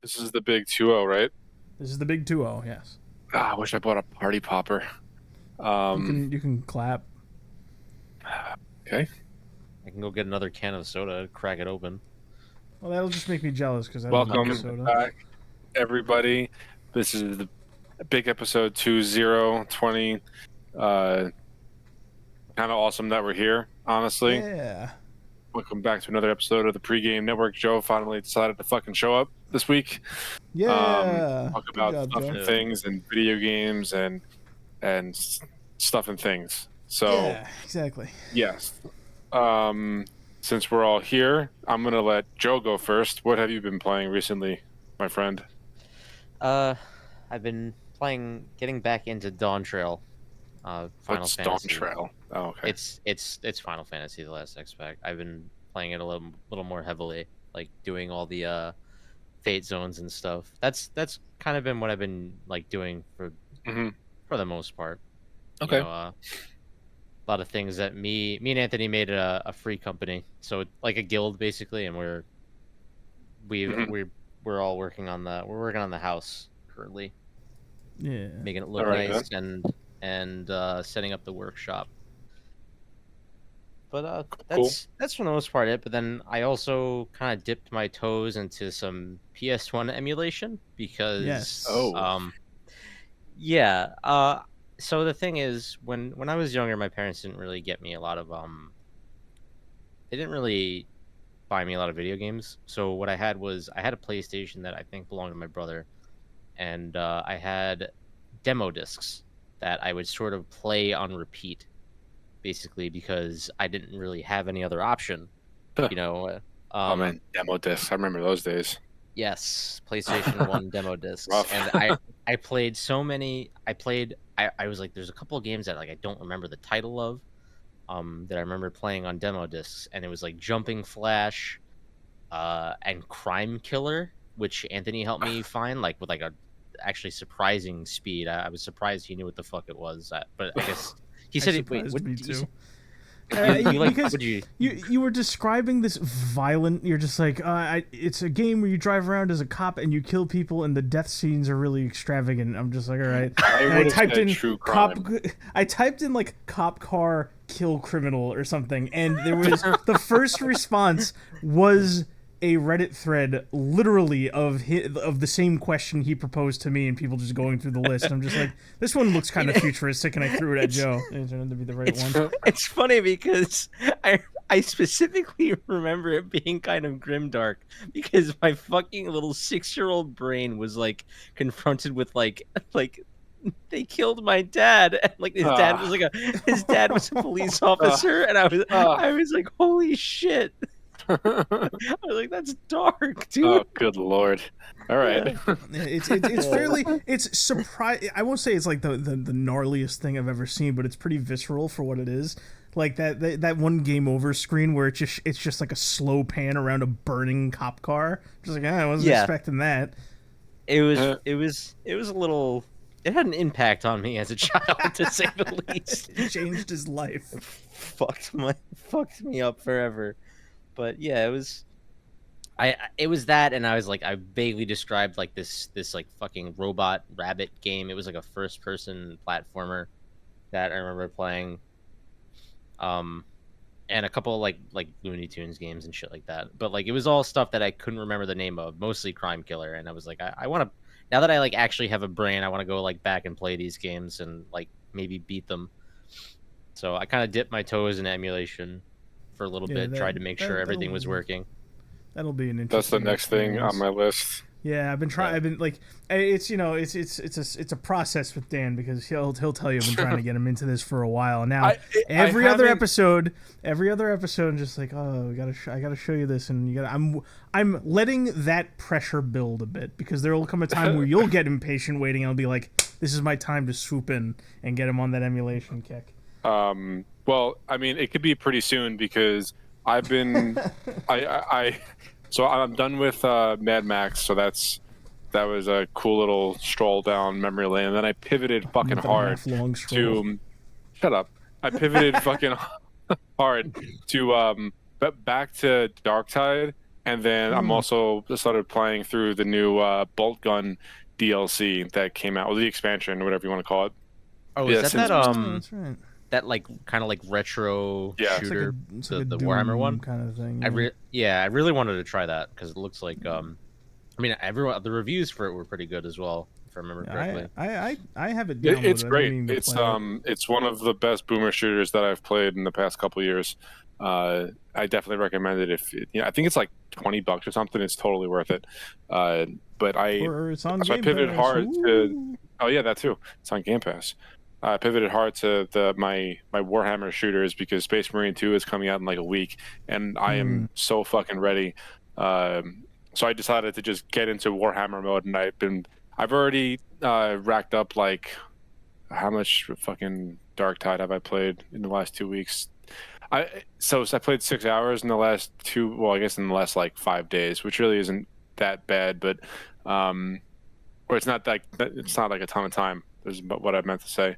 This is the big 2-0, right? This is the big 2-0, yes. I wish I bought a party popper. You can clap. Okay. I can go get another can of soda, crack it open. Well, that'll just make me jealous because I don't like Welcome soda. back, everybody. This is the big episode 2020. Kind of awesome that we're here, honestly. Yeah. Welcome back to another episode of the Pregame Network. Joe finally decided to fucking show up this week. Yeah. Talk about stuff and things and video games and stuff and things. So yeah, exactly. Yes. Since we're all here, I'm gonna let Joe go first. What have you been playing recently, my friend? I've been getting back into Dawn Trail. Final What's Fantasy. Dawn Trail? Oh, okay. It's Final Fantasy: The Last Expect. I've been playing it a little more heavily, like doing all the fate zones and stuff. That's kind of been what I've been like doing for the most part. Okay. You know, a lot of things that me and Anthony made a free company, so like a guild basically, and we're all working on the house currently. Yeah. Making it look nice and setting up the workshop. But that's for the most part it. But then I also kind of dipped my toes into some PS1 emulation because so the thing is, when I was younger, my parents didn't really get me a lot of they didn't really buy me a lot of video games. So what I had a PlayStation that I think belonged to my brother, and I had demo discs that I would sort of play on repeat, basically because I didn't really have any other option. You know. Oh man, demo discs! I remember those days. Yes, PlayStation 1 demo discs. Rough. And I played so many. I was like, there's a couple of games that like I don't remember the title of, that I remember playing on demo discs, and it was like Jumping Flash, and Crime Killer, which Anthony helped me find, like with like a actually surprising speed. I was surprised he knew what the fuck it was, but I guess he said it. Wait, what me did too. You were describing this violent. You're just like, it's a game where you drive around as a cop and you kill people, and the death scenes are really extravagant. I'm just like, all right. I typed in true crime. I typed in like cop car kill criminal or something, and there was the first response was a Reddit thread, literally of the same question he proposed to me, and people just going through the list. I'm just like, this one looks kind of futuristic, and I threw it at Joe. It turned out to be the right one. It's funny because I specifically remember it being kind of grimdark because my fucking little 6-year-old brain was like confronted with like they killed my dad, and like his dad was a police officer, and I was like, holy shit. I was like, that's dark, dude. Oh, good lord. All right. It's surprising. I won't say it's like the gnarliest thing I've ever seen, but it's pretty visceral for what it is. Like that one game over screen where it's just like a slow pan around a burning cop car. Just like, I wasn't expecting that. It was a little. It had an impact on me as a child, to say the least. It changed his life. Fucked me up forever. But yeah, it was that, and I was like, I vaguely described like this like fucking robot rabbit game. It was like a first person platformer that I remember playing, and a couple of like Looney Tunes games and shit like that. But like it was all stuff that I couldn't remember the name of, mostly Crime Killer. And I was like, I want to, now that I like actually have a brain, I want to go like back and play these games and like maybe beat them. So I kind of dipped my toes in emulation for a little bit, tried to make sure everything was working. That'll be an interesting. That's the next thing on my list. Yeah, I've been trying. I've been like, it's it's a process with Dan, because he'll tell you I've been trying to get him into this for a while now. Every other episode, just like, oh, I gotta show you this, and I'm letting that pressure build a bit, because there will come a time where you'll get impatient waiting, and I'll be like, this is my time to swoop in and get him on that emulation kick. Well, I mean, it could be pretty soon, because I've been, so I'm done with Mad Max, so that was a cool little stroll down memory lane, and then I pivoted fucking hard to, shut up. I pivoted fucking hard to back to Darktide, And then I'm also started playing through the new Bolt Gun DLC that came out, or the expansion, or whatever you want to call it. Oh, Yeah, is that That's right. that like kind of like retro shooter, it's like a the Doom Warhammer one kind of thing. I really wanted to try that because it looks like I mean the reviews for it were pretty good as well, if I remember correctly. I have it downloaded. It's great. It's one of the best boomer shooters that I've played in the past couple of years. I definitely recommend it. I think it's like $20 or something. It's totally worth it. But I pivoted hard to. Oh yeah, that too. It's on Game Pass. I pivoted hard to my Warhammer shooters because Space Marine 2 is coming out in like a week, and I am so fucking ready. So I decided to just get into Warhammer mode, and I've already racked up like how much fucking Dark Tide have I played in the last 2 weeks? I played 6 hours in the last in the last like 5 days, which really isn't that bad, but or it's not like a ton of time. Is what I meant to say.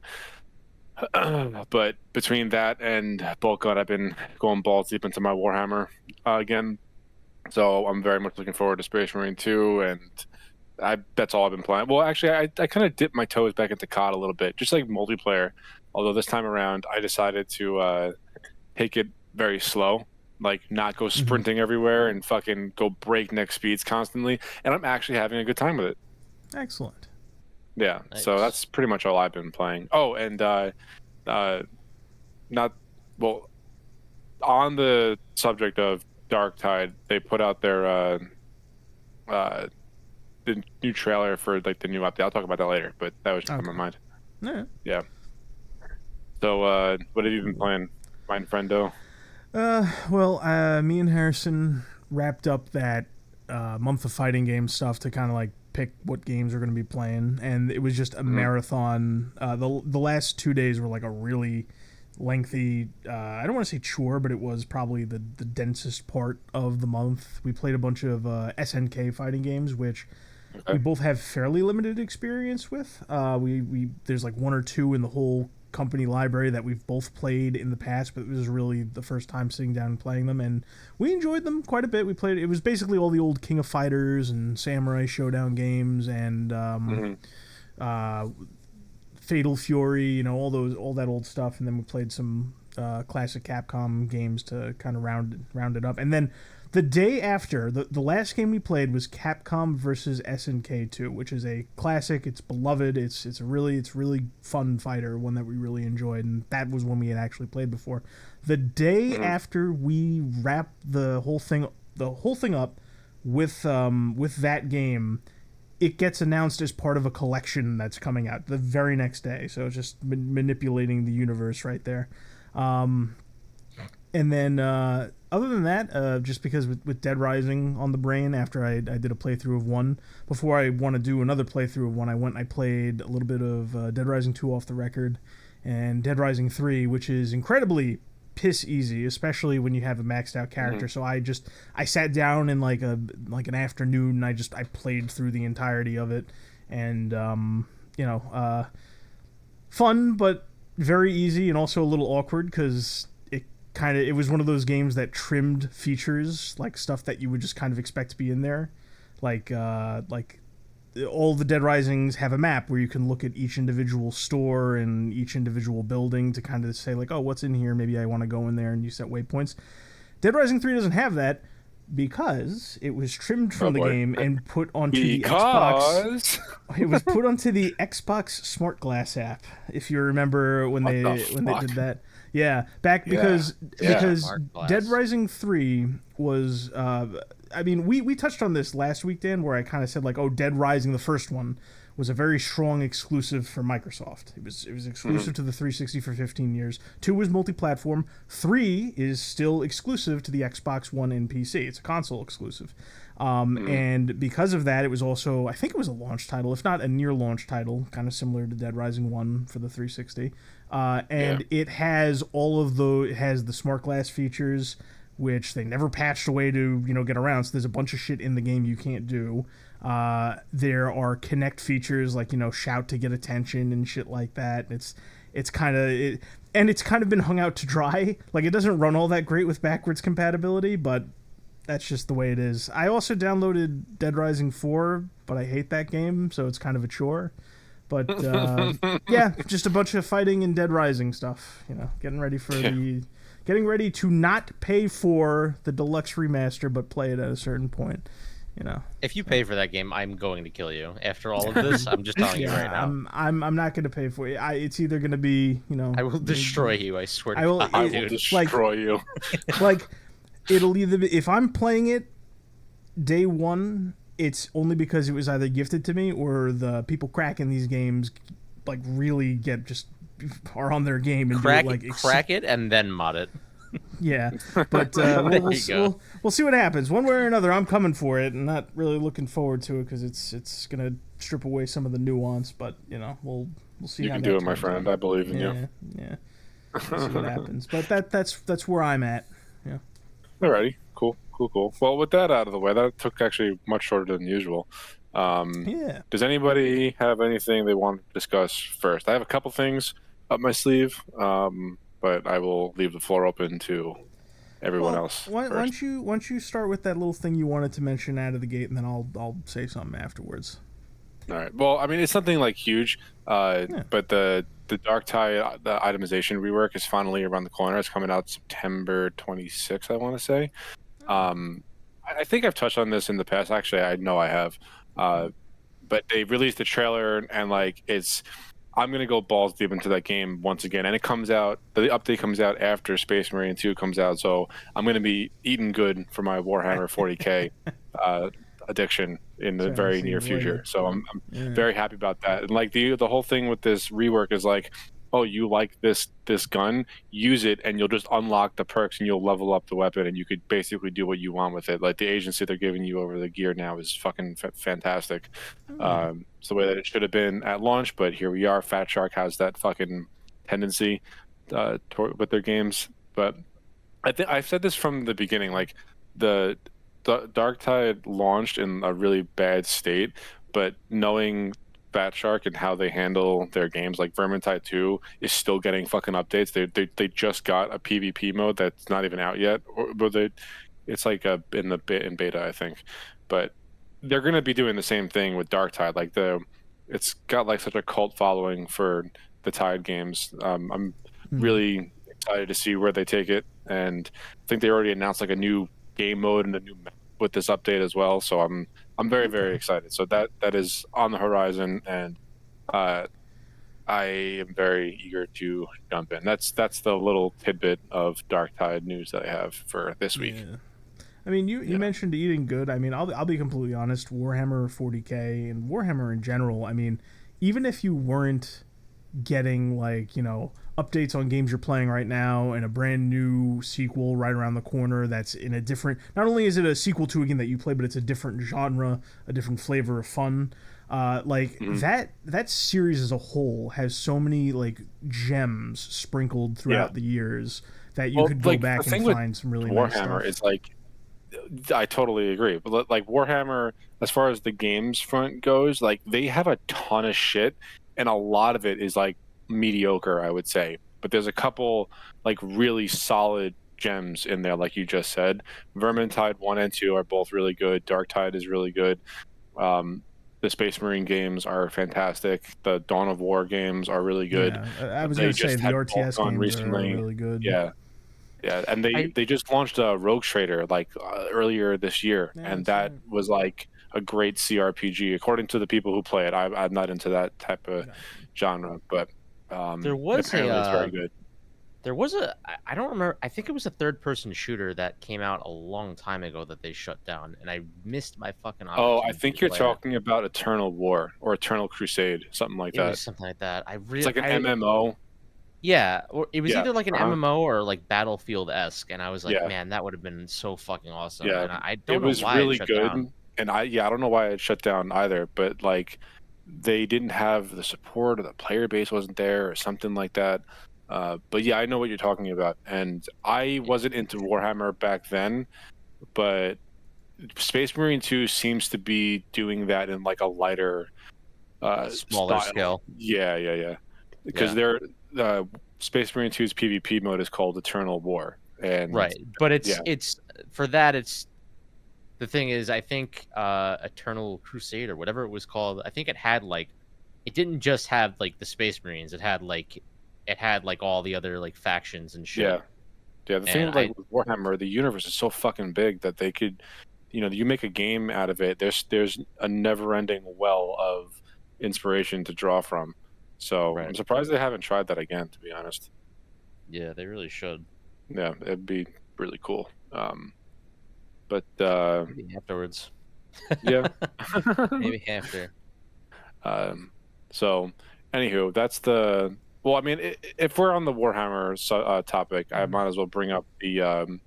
But between that and Bolt Gun, I've been going balls deep into my Warhammer again. So I'm very much looking forward to Space Marine 2, and that's all I've been playing. Well, actually, I kind of dipped my toes back into COD a little bit, just like multiplayer. Although this time around, I decided to take it very slow, like not go sprinting everywhere and fucking go breakneck speeds constantly. And I'm actually having a good time with it. Excellent. Yeah, nice. So that's pretty much all I've been playing. Oh, and on the subject of Dark Tide, they put out their the new trailer for like the new update. I'll talk about that later, but that was just on my mind. Yeah. So, what have you been playing, my friendo? Me and Harrison wrapped up that month of fighting game stuff to kind of like pick what games we're going to be playing, and it was just a marathon. The last 2 days were like a really lengthy, I don't want to say chore, but it was probably the densest part of the month. We played a bunch of SNK fighting games, which we both have fairly limited experience with. There's like one or two in the whole company library that we've both played in the past, but it was really the first time sitting down and playing them, and we enjoyed them quite a bit. It was basically all the old King of Fighters and Samurai Showdown games and Fatal Fury, all that old stuff, and then we played some classic Capcom games to kind of round it up. And then the day after, the last game we played was Capcom versus SNK 2, which is a classic. It's beloved. It's a really fun fighter, one that we really enjoyed, and that was one we had actually played before. The day after we wrapped the whole thing up with that game, it gets announced as part of a collection that's coming out the very next day. So it's just manipulating the universe right there. And then other than that, just because with Dead Rising on the brain, after I did a playthrough of 1, before I want to do another playthrough of 1, I went and I played a little bit of Dead Rising 2 off the record, and Dead Rising 3, which is incredibly piss easy, especially when you have a maxed out character. So I sat down in like an afternoon, and I played through the entirety of it, and fun but very easy, and also a little awkward because it was one of those games that trimmed features, like stuff that you would just kind of expect to be in there, like all the Dead Risings have a map where you can look at each individual store and each individual building to kind of say like, oh, what's in here? Maybe I want to go in there, and you set waypoints. Dead Rising 3 doesn't have that because it was trimmed from the game and put onto the Xbox. It was put onto the Xbox Smart Glass app, if you remember when they did that. Yeah, because Dead Rising 3 was we touched on this last week, Dan, where I kind of said like, oh, Dead Rising, the first one, was a very strong exclusive for Microsoft. It was exclusive to the 360 for 15 years. 2 was multi-platform. 3 is still exclusive to the Xbox One and PC. It's a console exclusive. And because of that, it was also, I think it was a launch title, if not a near launch title, kind of similar to Dead Rising 1 for the 360. It has it has the smart glass features, which they never patched a way to, get around. So there's a bunch of shit in the game you can't do. There are Kinect features like, shout to get attention and shit like that. It's kind of been hung out to dry. Like, it doesn't run all that great with backwards compatibility, but that's just the way it is. I also downloaded Dead Rising 4, but I hate that game, so it's kind of a chore. But yeah, just a bunch of fighting and Dead Rising stuff. Getting ready to not pay for the deluxe remaster, but play it at a certain point. If you pay for that game, I'm going to kill you. After all of this, I'm just telling you right now. I'm not going to pay for it. It's either going to be I will destroy you. I swear to God, I will destroy you. Like it'll either be, if I'm playing it day one, it's only because it was either gifted to me or the people cracking these games like really are on their game and crack it and then mod it. Yeah, but we'll see what happens. One way or another, I'm coming for it, and not really looking forward to it because it's gonna strip away some of the nuance. But we'll see. You can do it, my friend. I believe in you. Yeah. We'll see what happens. But that's where I'm at. Yeah. Alrighty. Cool. Well, with that out of the way, that took actually much shorter than usual. Yeah. Does anybody have anything they want to discuss first? I have a couple things up my sleeve. But I will leave the floor open to everyone else. Why don't you start with that little thing you wanted to mention out of the gate, and then I'll say something afterwards. All right. Well, I mean, it's something like huge, but the Dark Tide, the itemization rework is finally around the corner. It's coming out September 26th, I want to say. I think I've touched on this in the past. Actually, I know I have. But they released the trailer, and I'm going to go balls deep into that game once again. And the update comes out after Space Marine 2 comes out. So I'm going to be eating good for my Warhammer 40K addiction in the very near future. So I'm very happy about that. And the whole thing with this rework is oh, you like this gun, use it, and you'll just unlock the perks and you'll level up the weapon, and you could basically do what you want with it. Like the agency they're giving you over the gear now is fucking fantastic. It's the way that it should have been at launch, but here we are. Fat Shark has that fucking tendency with their games. But I think I've said this from the beginning. The Dark Tide launched in a really bad state, but knowing Fat Shark and how they handle their games, like Vermintide 2 is still getting fucking updates. They just got a PvP mode that's not even out yet, it's in beta, I think. But they're going to be doing the same thing with Dark Tide. It's got such a cult following for the Tide games. I'm really excited to see where they take it, and I think they already announced a new game mode and a new map with this update as well. So I'm very, very excited. So that is on the horizon, and I am very eager to jump in. That's the little tidbit of Dark Tide news that I have for this week. Yeah. I mean, you mentioned eating good. I mean, I'll be completely honest. Warhammer 40K and Warhammer in general. I mean, even if you weren't getting updates on games you're playing right now and a brand new sequel right around the corner that's in a different, not only is it a sequel to a game that you play, but it's a different genre, a different flavor of fun. That series as a whole has so many gems sprinkled throughout the years that you could go back and find some really nice stuff. Warhammer is I totally agree, but Warhammer, as far as the games front goes, they have a ton of shit, and a lot of it is mediocre, I would say. But there's a couple really solid gems in there, like you just said. Vermintide 1 and 2 are both really good. Dark Tide is really good. The Space Marine games are fantastic. The Dawn of War games are really good. Yeah, I was going to say the RTS games recently are really good. Yeah, and they just launched a Rogue Trader earlier this year, and that was a great CRPG according to the people who play it. I'm not into that type of genre, but there was apparently it's very good. There was I don't remember. I think it was a third-person shooter that came out a long time ago that they shut down, and I missed my fucking opportunity. Oh, I think you're talking about Eternal War or Eternal Crusade, something like that. It was something like that. It's an MMO. Yeah, or it was either an MMO or Battlefield-esque, and I was man, that would have been so fucking awesome. Yeah, and I don't know why really it shut good, down. and I don't know why it shut down either, but they didn't have the support, or the player base wasn't there, or something like that. But yeah, I know what you're talking about, and I wasn't into Warhammer back then, but Space Marine 2 seems to be doing that in a lighter, smaller style. scale. Yeah. Because Space Marine 2's PvP mode is called Eternal War, and right, but it's for that The thing is, I think Eternal Crusade or whatever it was called, I think it had like, it didn't just have like the Space Marines. It had like all the other like factions and shit. Yeah. The thing with like with Warhammer, the universe is so fucking big that they could, you make a game out of it. There's a never-ending well of inspiration to draw from. So I'm surprised they haven't tried that again, to be honest. Yeah, they really should. Yeah, it'd be really cool. But maybe afterwards. Yeah. Maybe after. So, anywho, that's the. Well, I mean, if we're on the Warhammer topic, I might as well bring up the.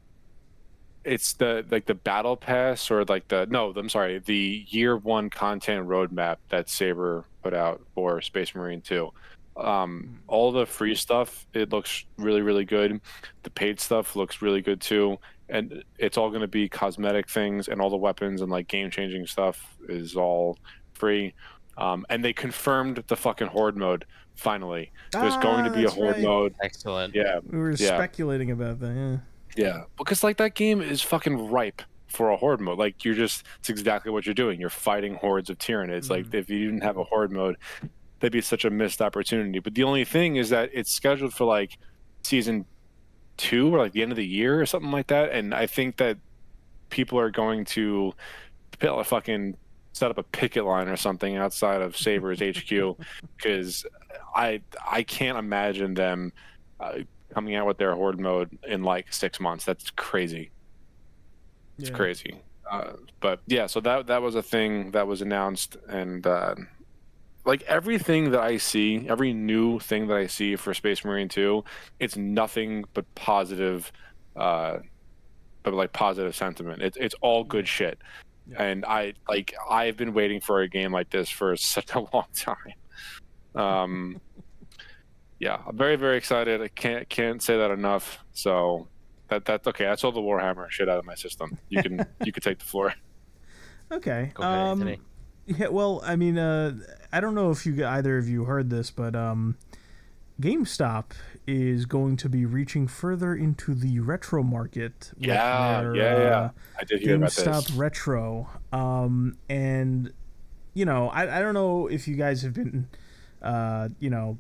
It's the battle pass or the year one content roadmap that Saber put out for Space Marine 2. All the free stuff, it looks really, really good. The paid stuff looks really good too. And it's all going to be cosmetic things, and all the weapons and like game-changing stuff is all free. And they confirmed the fucking Horde mode finally. There's going to be a Horde mode. Excellent. Yeah. We were speculating about that, yeah. Yeah, because like that game is fucking ripe for a Horde mode. Like it's exactly what you're doing. You're fighting hordes of Tyranids. Like if you didn't have a Horde mode, that'd be such a missed opportunity. But the only thing is that it's scheduled for like season 2 or like the end of the year or something like that. And I think that people are going to fucking set up a picket line or something outside of Saber's HQ, because I can't imagine them coming out with their Horde mode in like 6 months. That's crazy. It's crazy. But yeah, so that was a thing that was announced, and like everything that I see, every new thing that I see for Space Marine 2, it's nothing but positive, positive sentiment. It's all good shit. Yeah. And I've been waiting for a game like this for such a long time. Yeah, I'm very, very excited. I can't say that enough. So that's okay. That's all the Warhammer shit out of my system. You can take the floor. Okay. Go ahead, Anthony. Yeah. Well, I mean, I don't know if either of you heard this, but GameStop is going to be reaching further into the retro market. Yeah. I did hear about this. GameStop Retro. And I don't know if you guys have been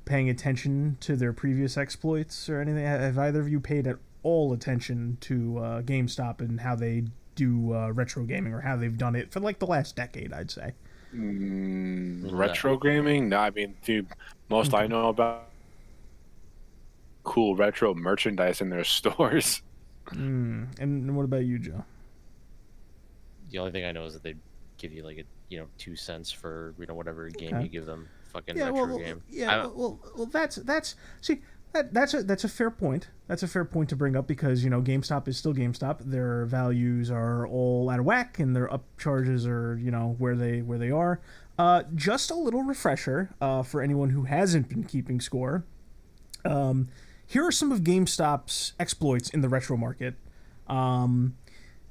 paying attention to their previous exploits or anything. Have either of you paid at all attention to GameStop and how they do retro gaming, or how they've done it for like the last decade, I'd say? Retro gaming? No, I mean, dude, most I know about cool retro merchandise in their stores. And what about you, Joe? The only thing I know is that they give you like 2 cents for whatever game you give them. Fucking retro game. Yeah, well, that's a fair point. That's a fair point to bring up, because GameStop is still GameStop. Their values are all out of whack, and their upcharges are where they are. Just a little refresher for anyone who hasn't been keeping score. Here are some of GameStop's exploits in the retro market. When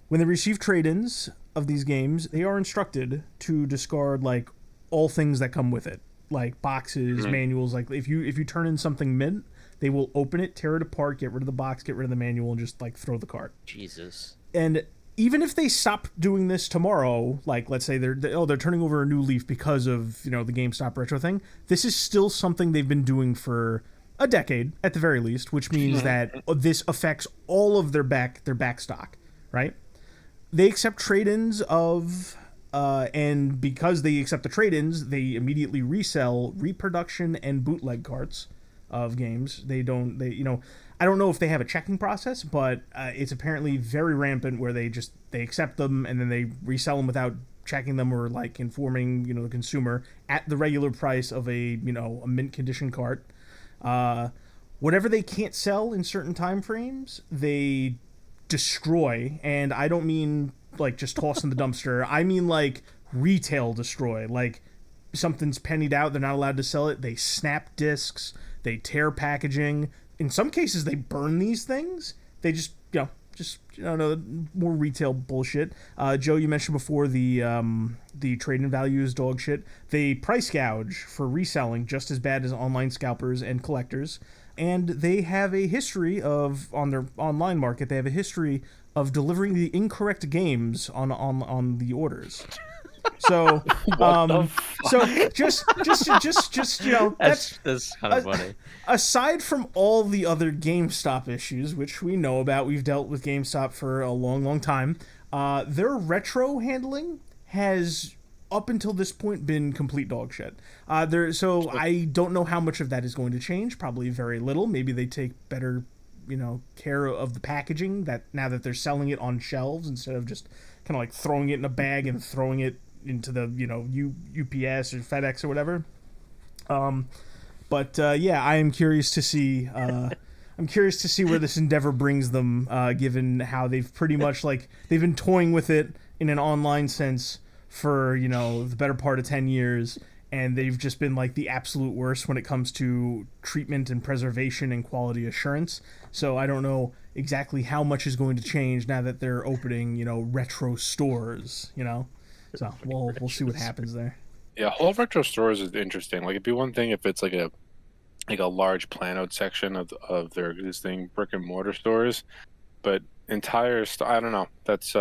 they receive trade-ins of these games, they are instructed to discard like all things that come with it, like boxes, manuals. Like if you turn in something mint, they will open it, tear it apart, get rid of the box, get rid of the manual, and just like throw the cart. Jesus. And even if they stop doing this tomorrow, like let's say they're turning over a new leaf because of the GameStop Retro thing, this is still something they've been doing for a decade at the very least, which means that this affects all of their back stock, right? They accept trade-ins of and because they accept the trade-ins, they immediately resell reproduction and bootleg carts of games. I don't know if they have a checking process, but it's apparently very rampant where they accept them and then they resell them without checking them or like informing the consumer at the regular price of a mint condition cart. Whatever they can't sell in certain time frames, they destroy, and I don't mean like just toss in the dumpster. I mean like retail destroy. Like something's pennied out, they're not allowed to sell it. They snap discs, they tear packaging. In some cases, they burn these things. They just more retail bullshit. Joe, you mentioned before the trade-in values dog shit. They price gouge for reselling just as bad as online scalpers and collectors. and they have a history of, on their online market, they have a history of delivering the incorrect games on the orders. So, so just that's kind of funny. Aside from all the other GameStop issues, which we know about, we've dealt with GameStop for a long time. Their retro handling has, up until this point, been complete dog shit. So I don't know how much of that is going to change. Probably very little. Maybe they take better, care of the packaging, that now that they're selling it on shelves instead of just kind of like throwing it in a bag and throwing it into the UPS or FedEx or whatever. But I am curious to see. I'm curious to see where this endeavor brings them, given how they've pretty much they've been toying with it in an online sense for the better part of 10 years, and they've just been the absolute worst when it comes to treatment and preservation and quality assurance. So I don't know exactly how much is going to change now that they're opening retro stores. So we'll see what happens there. Yeah, whole retro stores is interesting. It'd be one thing if it's a large planoed section of their existing brick and mortar stores, but entire I don't know. That's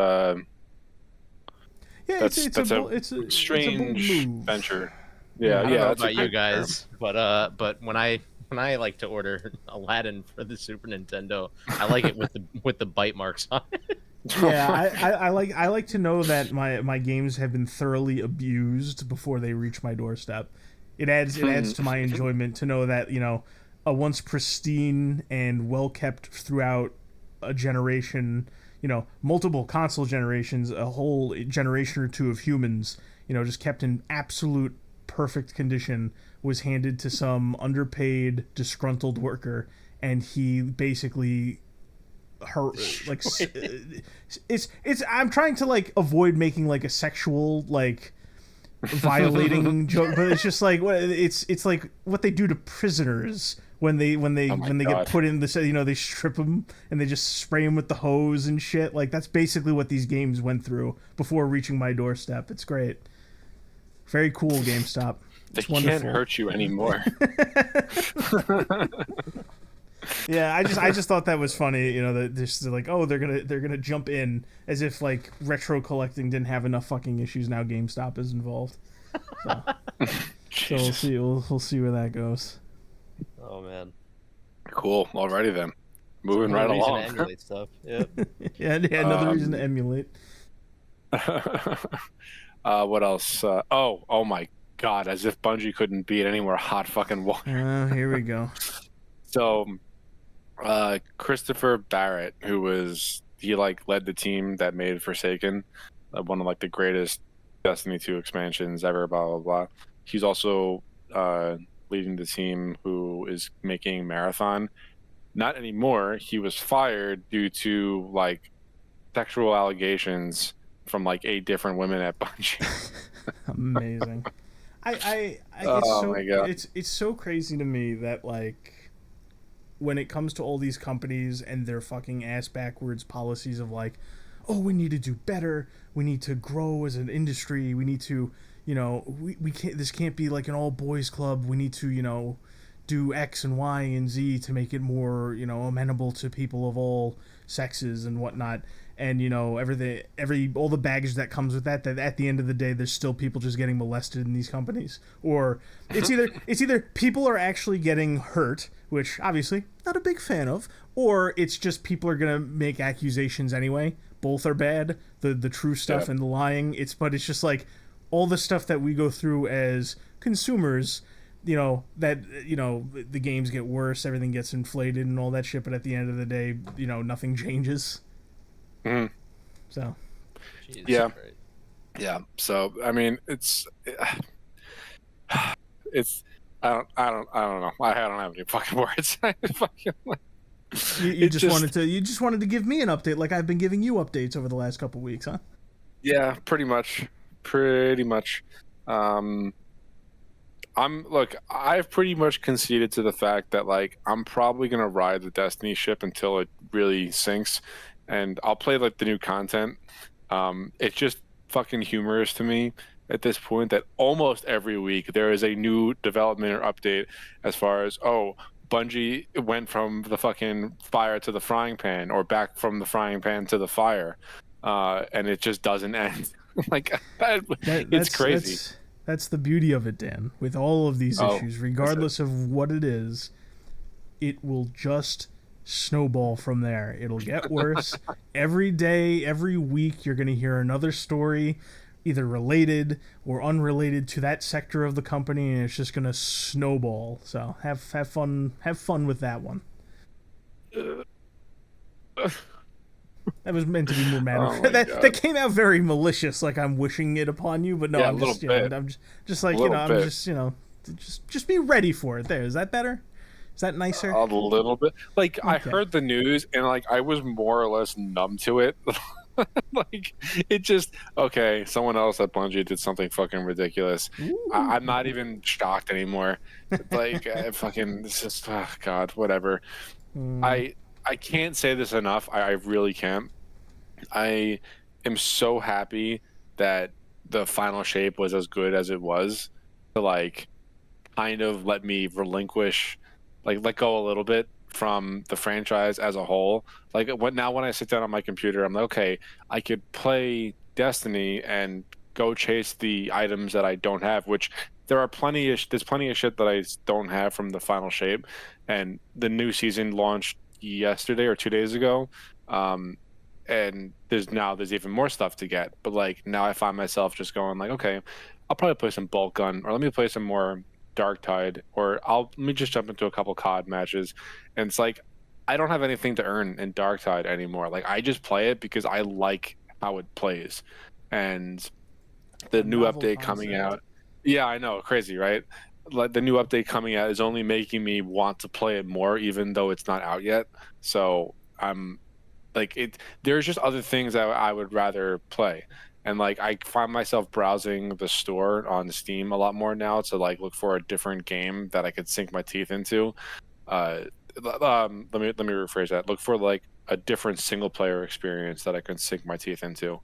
it's a strange venture. Yeah, I don't know that's about you guys, but when I like to order Aladdin for the Super Nintendo, I like it with the bite marks on it. Yeah, I like to know that my games have been thoroughly abused before they reach my doorstep. It adds to my enjoyment to know that a once pristine and well kept throughout a generation, multiple console generations, a whole generation or two of humans, just kept in absolute perfect condition, was handed to some underpaid disgruntled worker, and he basically it's I'm trying to avoid making a sexual violating joke, but it's just it's like what they do to prisoners when they get put in the they strip them and they just spray them with the hose and shit. That's basically what these games went through before reaching my doorstep. It's great. Very cool, GameStop. They can't hurt you anymore. Yeah, I just thought that was funny. That they're gonna jump in as if retro collecting didn't have enough fucking issues. Now GameStop is involved. So we'll see. We'll see where that goes. Oh man. Cool. Alrighty then. Moving right along. To emulate stuff. Yep. yeah. Another reason to emulate. What else? Oh my God! As if Bungie couldn't be at any more hot fucking water. Here we go. So, Christopher Barrett, who led the team that made Forsaken, one of the greatest Destiny 2 expansions ever, blah blah blah. He's also leading the team who is making Marathon. Not anymore. He was fired due to sexual allegations from 8 different women at Bungie. Amazing. It's so crazy to me that when it comes to all these companies and their fucking ass backwards policies of we need to do better, we need to grow as an industry, we need to we can't, this can't be an all boys club, we need to do X and Y and Z to make it more amenable to people of all sexes and whatnot. And all the baggage that comes with that at the end of the day there's still people just getting molested in these companies, or it's either people are actually getting hurt, which obviously not a big fan of, or it's just people are gonna make accusations anyway. Both are bad, the true stuff and the lying. It's just all the stuff that we go through as consumers, that the games get worse, everything gets inflated and all that shit, but at the end of the day nothing changes. So Jesus yeah Christ. Yeah, so I mean it's I don't know. I don't have any fucking words. you just wanted to give me an update like I've been giving you updates over the last couple weeks, huh? Yeah, pretty much. I've pretty much conceded to the fact that I'm probably gonna ride the Destiny ship until it really sinks, and I'll play the new content. It's just fucking humorous to me at this point that almost every week there is a new development or update as far as Bungie went from the fucking fire to the frying pan, or back from the frying pan to the fire, and it just doesn't end. Like it's crazy. That's the beauty of it, Dan. With all of these issues, regardless of what it is, it will just snowball from there. It'll get worse. Every day, every week, you're going to hear another story, either related or unrelated to that sector of the company, and it's just going to snowball. So have fun with that one. That was meant to be more matter. That came out very malicious, like I'm wishing it upon you, but no, I'm just, I'm just like, I'm just be ready for it. There, is that better? Is that nicer? A little bit. Like, okay. I heard the news and like I was more or less numb to it. Like, it just, okay, someone else at Bungie did something fucking ridiculous. I'm not even shocked anymore. Like, it's just, oh God, whatever. I can't say this enough. I really can't. I am so happy that the final shape was as good as it was, to like kind of let me relinquish, like let go a little bit from the franchise as a whole. Like when I sit down on my computer, I'm like, okay, I could play Destiny and go chase the items that I don't have, which there's plenty of shit that I don't have from the final shape. And the new season launched yesterday or 2 days ago, and there's even more stuff to get. But like now I find myself just going like, okay, I'll probably play some Bolt Gun, or let me play some more Darktide, or let me just jump into a couple COD matches. And it's like I don't have anything to earn in Darktide anymore. Like I just play it because I like how it plays. And the new update coming out, yeah, I know, crazy, right? Like the new update coming out is only making me want to play it more, even though it's not out yet. So I'm like, there's just other things that I would rather play. And like I find myself browsing the store on Steam a lot more now to like look for a different game that I could sink my teeth into. Let me rephrase that. Look for like a different single player experience that I can sink my teeth into.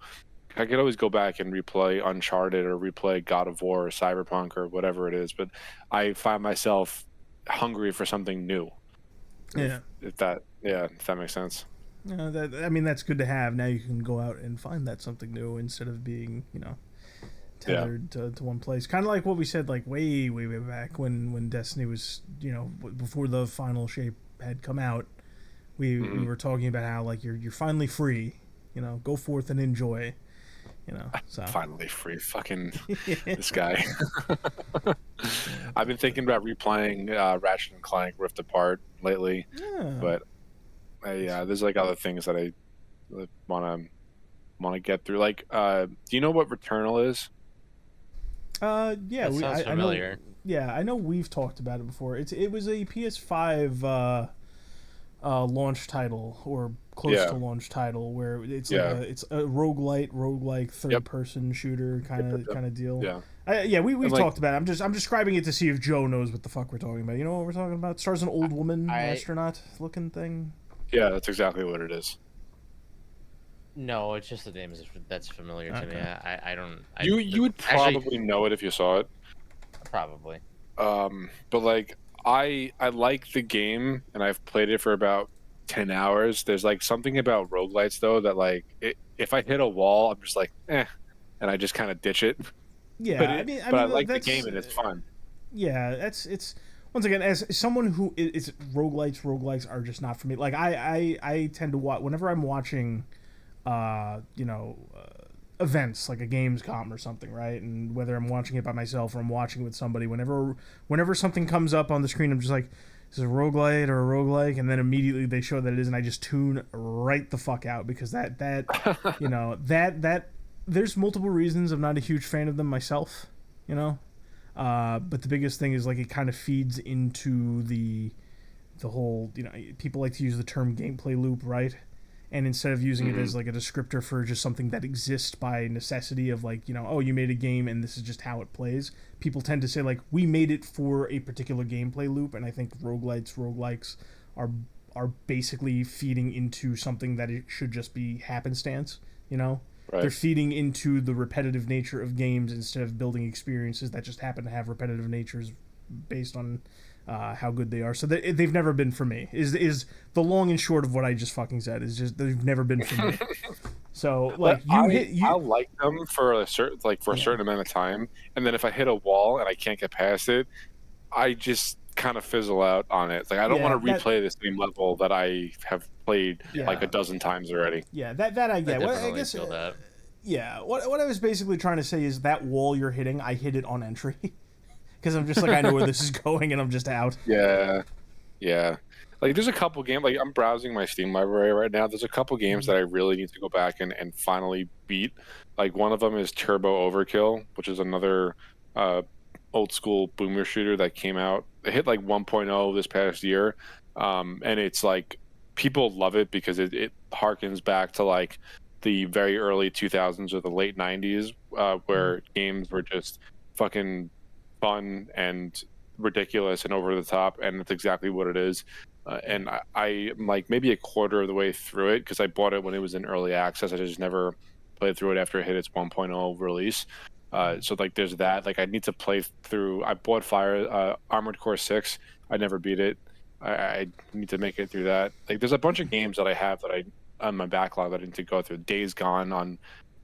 I could always go back and replay Uncharted or replay God of War or Cyberpunk or whatever it is, but I find myself hungry for something new. Yeah. If that makes sense. That's good to have. Now you can go out and find that something new instead of being, tethered to one place. Kind of like what we said, like way back when Destiny was, before the final shape had come out. We were talking about how like you're finally free. Go forth and enjoy. So finally free, fucking this guy. I've been thinking about replaying Ratchet and Clank Rift Apart lately, but there's like other things that I want to get through. Like, do you know what Returnal is? Yeah, sounds familiar. I know we've talked about it before. It was a PS5 launch title, or close to launch title, where it's it's a roguelike third-person shooter kind of deal. We've talked about it. I'm describing it to see if Joe knows what the fuck we're talking about. You know what we're talking about? It stars an old woman astronaut looking thing. Yeah, that's exactly what it is. No, it's just the name that's familiar to me. I don't. You would probably know it if you saw it. Probably. But like I like the game, and I've played it for about 10 hours. There's like something about roguelites though that like if I hit a wall, I'm just like and I just kind of ditch it. Yeah, but I like the game and it's fun. Yeah, it's once again, as someone who is roguelikes are just not for me. Like I tend to watch whenever I'm watching events like a Gamescom or something, right? And whether I'm watching it by myself or I'm watching it with somebody, whenever something comes up on the screen, I'm just like, is it a roguelite or a roguelike? And then immediately they show that it is, and I just tune right the fuck out, because that there's multiple reasons I'm not a huge fan of them myself, but the biggest thing is like it kind of feeds into the whole, people like to use the term gameplay loop, right? And instead of using it as like a descriptor for just something that exists by necessity of like, oh, you made a game and this is just how it plays, people tend to say like, we made it for a particular gameplay loop. And I think roguelikes are basically feeding into something that it should just be happenstance, Right. They're feeding into the repetitive nature of games instead of building experiences that just happen to have repetitive natures based on how good they are. So they've never been for me. Is the long and short of what I just fucking said. Is just they've never been for me. So like I like them for a certain amount of time, and then if I hit a wall and I can't get past it, I just kind of fizzle out on it. Like I don't want to replay the same level that I have played like a dozen times already. Yeah, that I get. I guess feel that. Yeah, what I was basically trying to say is that wall you're hitting, I hit it on entry. Because I'm just like, I know where this is going, and I'm just out. Yeah. Like, there's a couple games, like, I'm browsing my Steam library right now. There's a couple games that I really need to go back and finally beat. Like, one of them is Turbo Overkill, which is another old school boomer shooter that came out. It hit, like, 1.0 this past year. And it's, like, people love it because it harkens back to, like, the very early 2000s or the late 90s, where games were just fucking fun and ridiculous and over the top, and that's exactly what it is. And I'm like maybe a quarter of the way through it because I bought it when it was in early access. I just never played through it after it hit its 1.0 release. So like there's that. Like I need to play through. I bought Armored Core 6. I never beat it. I need to make it through that. Like there's a bunch of games that I have that I on my backlog that I need to go through. Days Gone on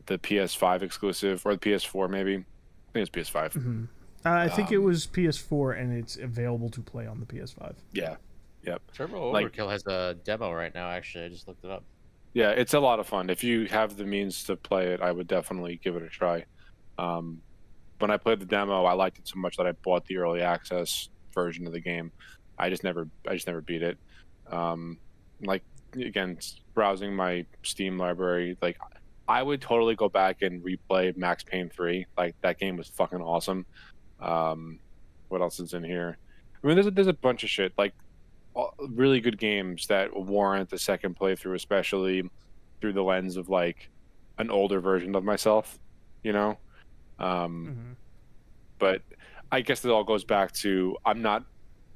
the PS5 exclusive or the PS4 maybe. I think it's PS5. Mm-hmm. I think it was PS4 and it's available to play on the PS5. Yeah. Yep. Turbo Overkill has a demo right now, actually. I just looked it up. Yeah, it's a lot of fun. If you have the means to play it, I would definitely give it a try. When I played the demo, I liked it so much that I bought the early access version of the game. I just never beat it. Like again, browsing my Steam library, like I would totally go back and replay Max Payne 3. Like that game was fucking awesome. What else is in here? I mean, there's a bunch of shit. Like really good games that warrant the second playthrough, especially through the lens of like an older version of myself, you know. But I guess it all goes back to I'm not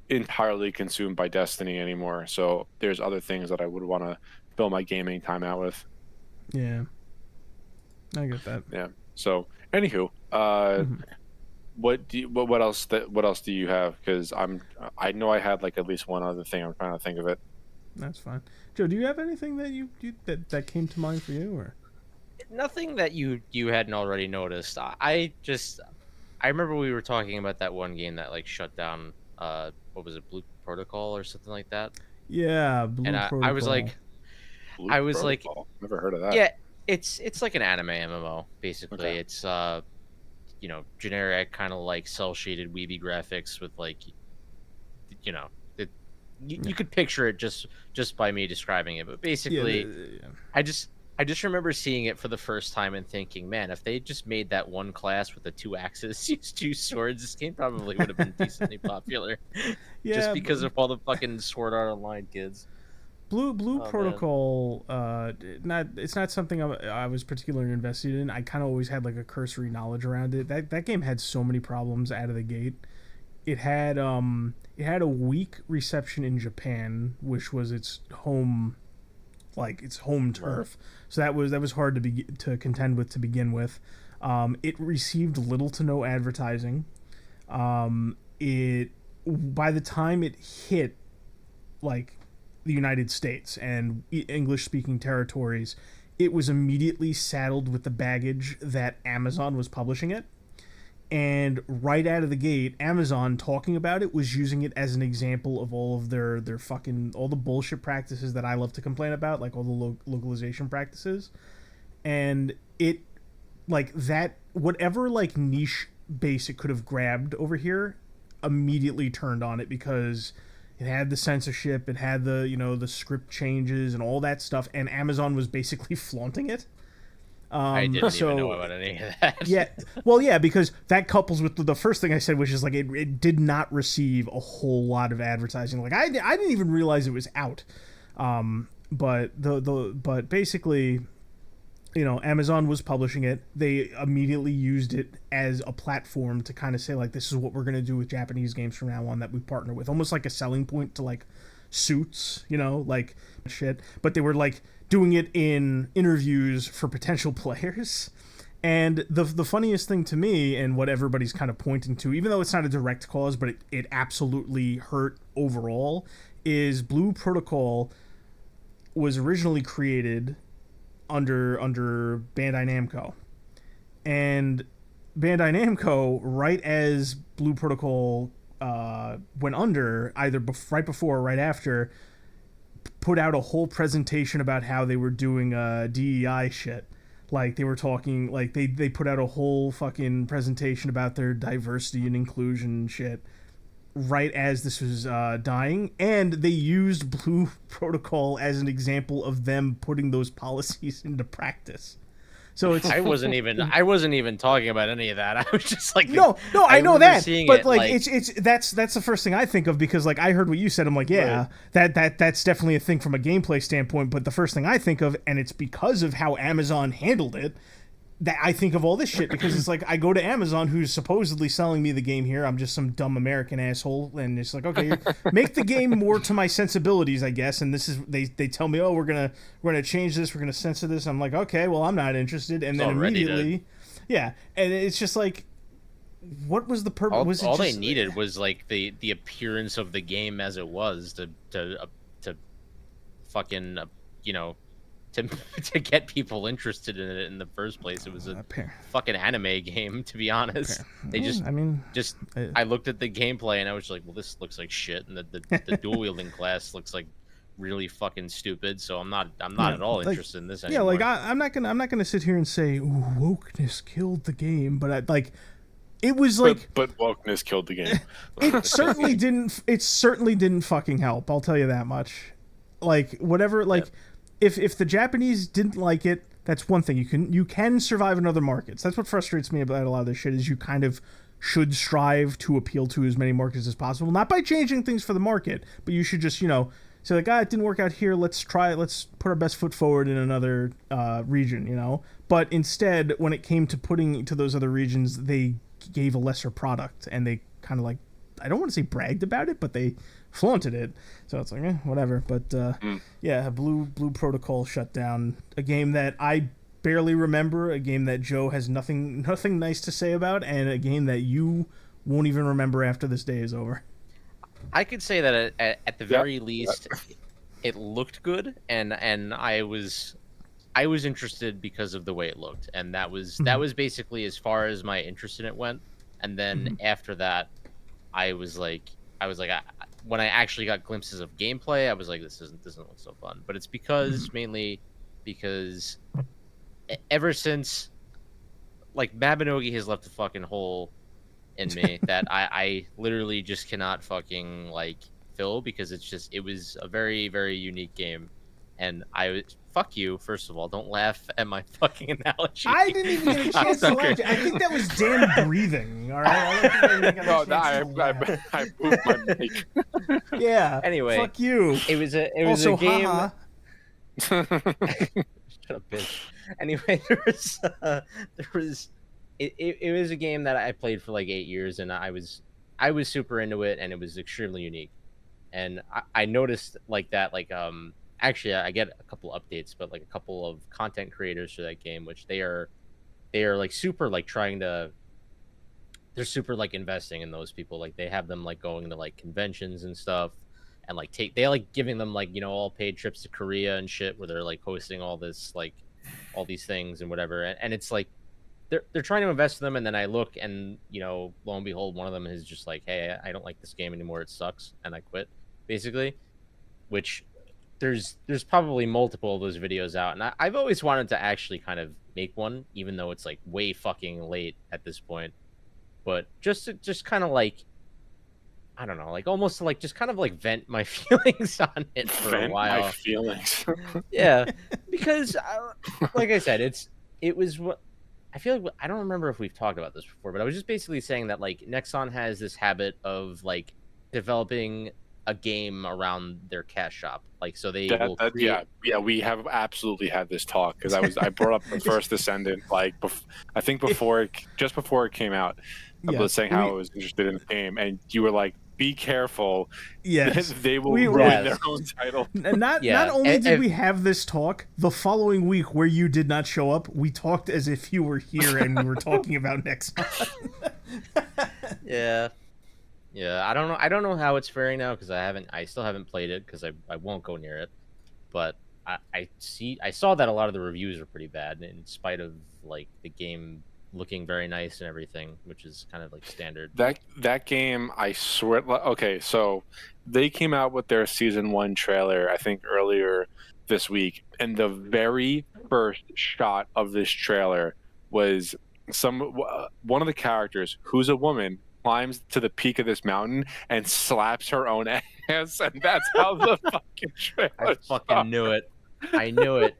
entirely consumed by Destiny anymore, so there's other things that I would want to fill my gaming time out with. Yeah, I get that. Yeah. So, anywho, what else do you have? Because I know I had like at least one other thing. I'm trying to think of it. That's fine. Joe, do you have anything that that came to mind for you, or nothing that you hadn't already noticed? I remember we were talking about that one game that like shut down. What was it, Blue Protocol or something like that? Yeah, Blue Protocol. I was like, never heard of that. Yeah, it's like an anime MMO basically. Okay. It's generic kind of like cel shaded weeby graphics with like, you could picture it just by me describing it, but basically, I just remember seeing it for the first time and thinking, man, if they just made that one class with the 2 axes, use 2 swords, this game probably would have been decently popular. Yeah, just because of all the fucking Sword Art Online kids. Blue Protocol, it's not something I was particularly invested in. I kind of always had like a cursory knowledge around it. That game had so many problems out of the gate. It had a weak reception in Japan, which was its home turf. So that was hard to contend with to begin with. It received little to no advertising. By the time it hit like the United States and English-speaking territories, it was immediately saddled with the baggage that Amazon was publishing it. And right out of the gate, Amazon talking about it was using it as an example of all of their fucking all the bullshit practices that I love to complain about, like all the localization practices. And it like that whatever like niche base it could have grabbed over here immediately turned on it because it had the censorship, it had the script changes and all that stuff, and Amazon was basically flaunting it. I didn't even know about any of that. Yeah, because that couples with the first thing I said, which is like it did not receive a whole lot of advertising. Like I didn't even realize it was out. But basically, Amazon was publishing it. They immediately used it as a platform to kind of say like, this is what we're gonna do with Japanese games from now on that we partner with, almost like a selling point to like Suits, like shit. But they were like doing it in interviews for potential players, And the funniest thing to me, and what everybody's kind of pointing to, even though it's not a direct cause, but it absolutely hurt overall, is Blue Protocol was originally created under Bandai Namco. And Bandai Namco, right as Blue Protocol went under, either right before or right after, put out a whole presentation about how they were doing DEI shit. Like, they were talking, like, they put out a whole fucking presentation about their diversity and inclusion shit right as this was dying, and they used Blue Protocol as an example of them putting those policies into practice. So it's I wasn't even talking about any of that. I was just like, no, I know that, but like it's that's the first thing I think of, because like I heard what you said. I'm like, yeah, right. that's definitely a thing from a gameplay standpoint. But the first thing I think of, and it's because of how Amazon handled it, that I think of all this shit, because it's like I go to Amazon, who's supposedly selling me the game here. I'm just some dumb American asshole, and it's like, okay, make the game more to my sensibilities, I guess. And this is they tell me, oh, we're gonna change this, we're gonna censor this. I'm like, okay, well, I'm not interested. And then immediately, yeah, and it's just like, what was the purpose? All they needed was like the appearance of the game as it was to fucking to get people interested in it in the first place. It was a fucking anime game, to be honest. They I looked at the gameplay and I was like, well, this looks like shit, and the dual wielding class looks like really fucking stupid. So I'm not at all interested in this anymore. Yeah, like I'm not gonna sit here and say, ooh, wokeness killed the game, but it was like, but wokeness killed the game. It certainly didn't. It certainly didn't fucking help. I'll tell you that much. Like, whatever. Like, if the Japanese didn't like it, that's one thing. You can survive in other markets. That's what frustrates me about a lot of this shit. Is you kind of should strive to appeal to as many markets as possible, not by changing things for the market, but you should just say like, it didn't work out here. Let's put our best foot forward in another region. But instead, when it came to putting to those other regions, they gave a lesser product, and they kind of like, I don't want to say bragged about it, but they flaunted it. So it's like, whatever. But yeah, Blue Protocol shut down a game that I barely remember, a game that Joe has nothing nice to say about, and a game that you won't even remember after this day is over. I could say that at the very least, it looked good, and I was interested because of the way it looked, and that was basically as far as my interest in it went. And then after that, I was like, when I actually got glimpses of gameplay, I was like, this doesn't look so fun. But it's mainly because ever since, like, Mabinogi has left a fucking hole in me that I literally just cannot fucking like fill, because it was a very, very unique game. And fuck you, first of all. Don't laugh at my fucking analogy. I didn't even get a chance to laugh. I think that was Dan breathing, all right? I moved my mic. Yeah. Anyway. Fuck you. It was a game. Shut up, bitch. Anyway, it was a game that I played for like 8 years, and I was super into it, and it was extremely unique. And I noticed like that, like actually, I get a couple updates, but like a couple of content creators for that game, which they are like super like they're super like investing in those people. Like they have them like going to like conventions and stuff, and like they like giving them like all paid trips to Korea and shit, where they're like hosting all this like all these things and whatever. And it's like they're trying to invest in them, and then I look, and lo and behold, one of them is just like, hey, I don't like this game anymore, it sucks, and I quit, basically. Which there's probably multiple of those videos out, and I've always wanted to actually kind of make one, even though it's like way fucking late at this point. But just kind of like, I don't know, like almost like just kind of like vent my feelings on it for a while. My feelings. Yeah, because like I said, it was what I feel like. I don't remember if we've talked about this before, but I was just basically saying that like Nexon has this habit of like developing a game around their cash shop, like so they will create... yeah, we have absolutely had this talk, because I brought up the first Descendant, like just before it came out. I was saying how I was interested in the game, and you were like, be careful. Yes, They will ruin their own title. Not only did we have this talk, the following week where you did not show up, we talked as if you were here and we were talking about Nexon. Yeah. I don't know how it's faring now because I still haven't played it because I won't go near it. But I saw that a lot of the reviews are pretty bad in spite of like the game looking very nice and everything, which is kind of like standard. That game, I swear. Okay, so they came out with their season 1 trailer, I think earlier this week, and the very first shot of this trailer was one of the characters, who's a woman, climbs to the peak of this mountain and slaps her own ass, and that's how the fucking trailer. I fucking knew it. I knew it.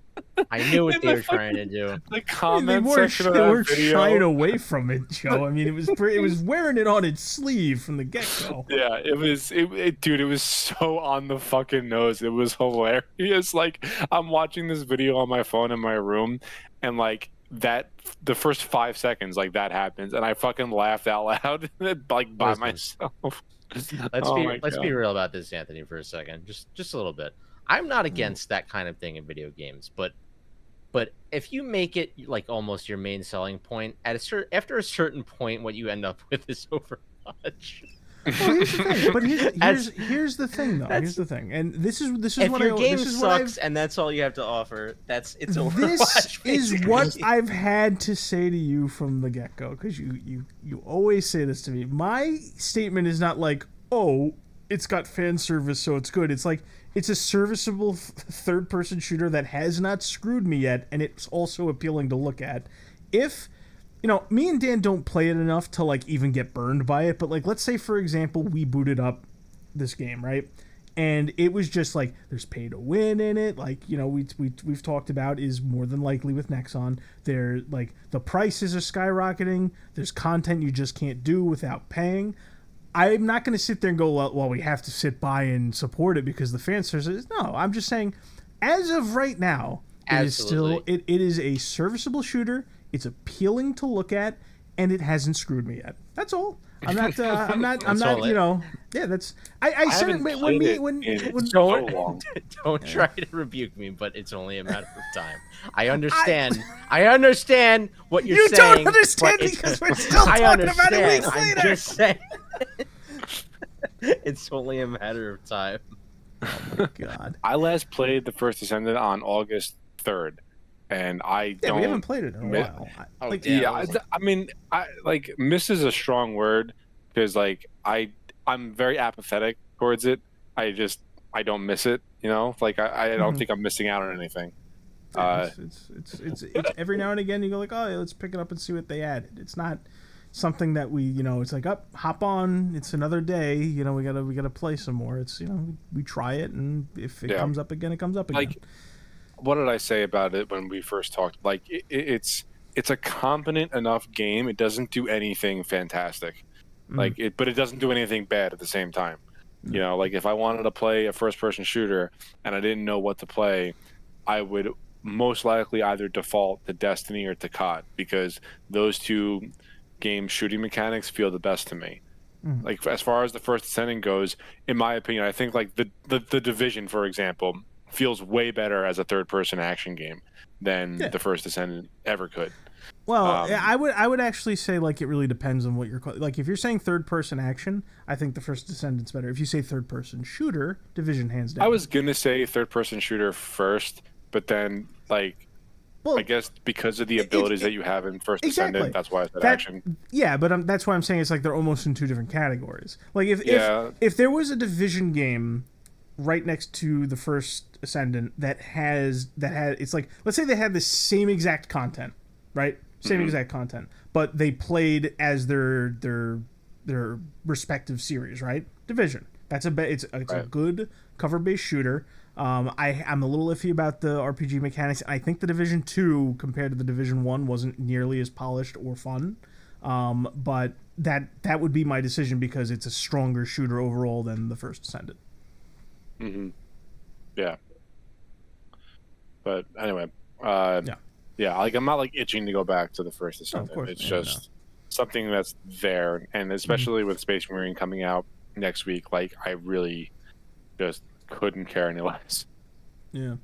I knew what they were trying to do. The comment section of they that were video. shying away from it, Joe. I mean, it was wearing it on its sleeve from the get-go. Yeah, it was, dude, it was so on the fucking nose. It was hilarious. Like, I'm watching this video on my phone in my room, and like the first 5 seconds, like that happens, and I fucking laughed out loud, like by myself. Let's be real about this, Anthony, for a second, just a little bit. I'm not against that kind of thing in video games, but if you make it like almost your main selling point, after a certain point, what you end up with is Overwatch. Well, here's the thing. But here's the thing, though. Here's the thing, and this is if what your game sucks and that's all you have to offer, it's Overwatch. This is what I've had to say to you from the get-go, because you always say this to me. My statement is not like, oh, it's got fan service, so it's good. It's like, it's a serviceable third-person shooter that has not screwed me yet, and it's also appealing to look at. If, me and Dan don't play it enough to, like, even get burned by it, but, like, let's say, for example, we booted up this game, right? And it was just, like, there's pay to win in it, like, we've talked about is more than likely with Nexon. There, like, the prices are skyrocketing, there's content you just can't do without paying. I'm not going to sit there and go, well, we have to sit by and support it because the fan service. No, I'm just saying, as of right now, it is a serviceable shooter. It's appealing to look at, and it hasn't screwed me yet. That's all. I'm not. Yeah, that's. I said it when don't try to rebuke me, but it's only a matter of time. I understand. I understand what you're saying. You don't understand because we're still talking about it weeks later. I'm just saying. It's only a matter of time. Oh my god! I last played the first Descendant on August 3rd, and we haven't played it in a while. I mean, miss is a strong word because I'm very apathetic towards it. I don't miss it. I don't think I'm missing out on anything. It's every now and again you go like, oh, let's pick it up and see what they added. It's not something that we, it's like, hop on, it's another day, we gotta play some more. It's, we try it, and if it comes up again, it comes up again. Like, what did I say about it when we first talked? Like, it's a competent enough game. It doesn't do anything fantastic, but it doesn't do anything bad at the same time. Like, if I wanted to play a first-person shooter and I didn't know what to play, I would most likely either default to Destiny or to COD, because those two game shooting mechanics feel the best to me. Like, as far as the first Descendant goes, in my opinion, I think like the Division, for example, feels way better as a third-person action game than the first Descendant ever could. Well, I would actually say, like, it really depends on what you're like. If you're saying third-person action, I think the first Descendant's better. If you say third-person shooter, Division hands down. I was gonna say third-person shooter first, but then I guess because of the abilities that you have in first Descendant, that's why I said action. Yeah, but that's why I'm saying it's like they're almost in two different categories. Like, if there was a Division game right next to the first Ascendant that had it's like, let's say they had the same exact content, right? Same exact content, but they played as their respective series, right? Division. It's a good cover-based shooter. I'm a little iffy about the RPG mechanics. I think the Division 2 compared to the Division 1 wasn't nearly as polished or fun. But that would be my decision because it's a stronger shooter overall than the first Descendant. Yeah. But anyway, like, I'm not like itching to go back to the first Descendant. It's just something that's there, and especially with Space Marine coming out next week, like I really just couldn't care any less. Yeah.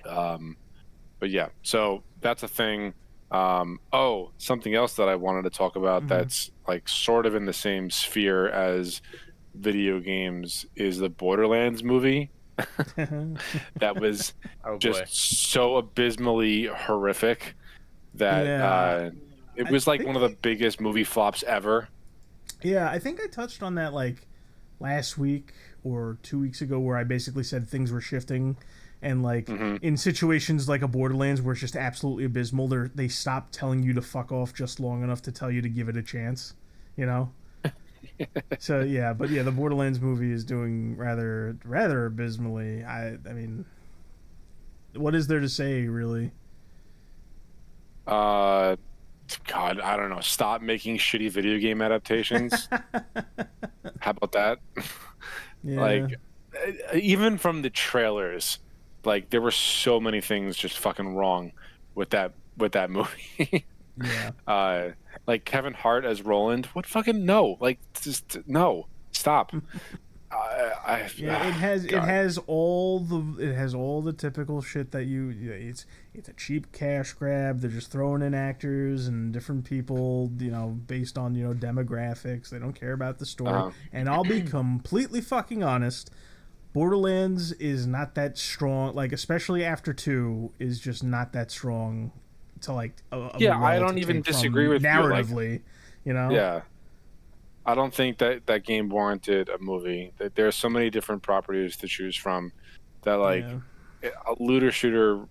But yeah, so that's a thing. Something else that I wanted to talk about that's like sort of in the same sphere as video games is the Borderlands movie. That was so abysmally horrific that it was like one of the biggest movie flops ever. Yeah, I think I touched on that like last week or 2 weeks ago, where I basically said things were shifting, and like in situations like a Borderlands where it's just absolutely abysmal, they stop telling you to fuck off just long enough to tell you to give it a chance, you know. So yeah, but yeah, the Borderlands movie is doing rather abysmally. I mean, what is there to say, really? God, I don't know. Stop making shitty video game adaptations. How about that? Yeah. Like, even from the trailers, like there were so many things just fucking wrong with that movie. Yeah. Like Kevin Hart as Roland. What fucking no? Like just no. Stop. It has all the typical shit that it's a cheap cash grab. They're just throwing in actors and different people, you know, based on, you know, demographics. They don't care about the story. And I'll be completely fucking honest, Borderlands is not that strong, like especially after 2 is just not that strong to like I don't even disagree with narratively, you, like, you know. Yeah. I don't think that game warranted a movie. That there are so many different properties to choose from that like a looter shooter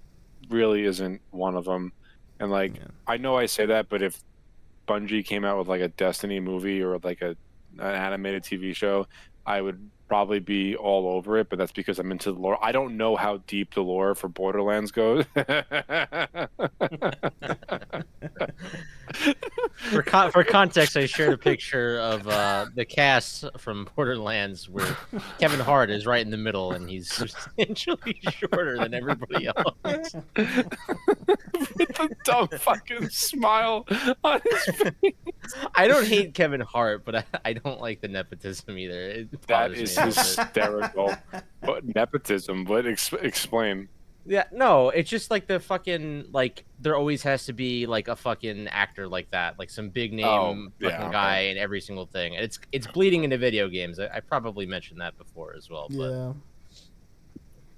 really isn't one of them. And like I know I say that, but if Bungie came out with like a Destiny movie or like an animated TV show, I would probably be all over it, but that's because I'm into the lore. I don't know how deep the lore for Borderlands goes. For context, I shared a picture of the cast from Borderlands where Kevin Hart is right in the middle, and he's substantially shorter than everybody else. With a dumb fucking smile on his face. I don't hate Kevin Hart, but I don't like the nepotism either. That is hysterical. But nepotism, but explain. Yeah, no, it's just like the fucking, like, there always has to be like a fucking actor like that, like some big name guy in every single thing. It's bleeding into video games. I probably mentioned that before as well, but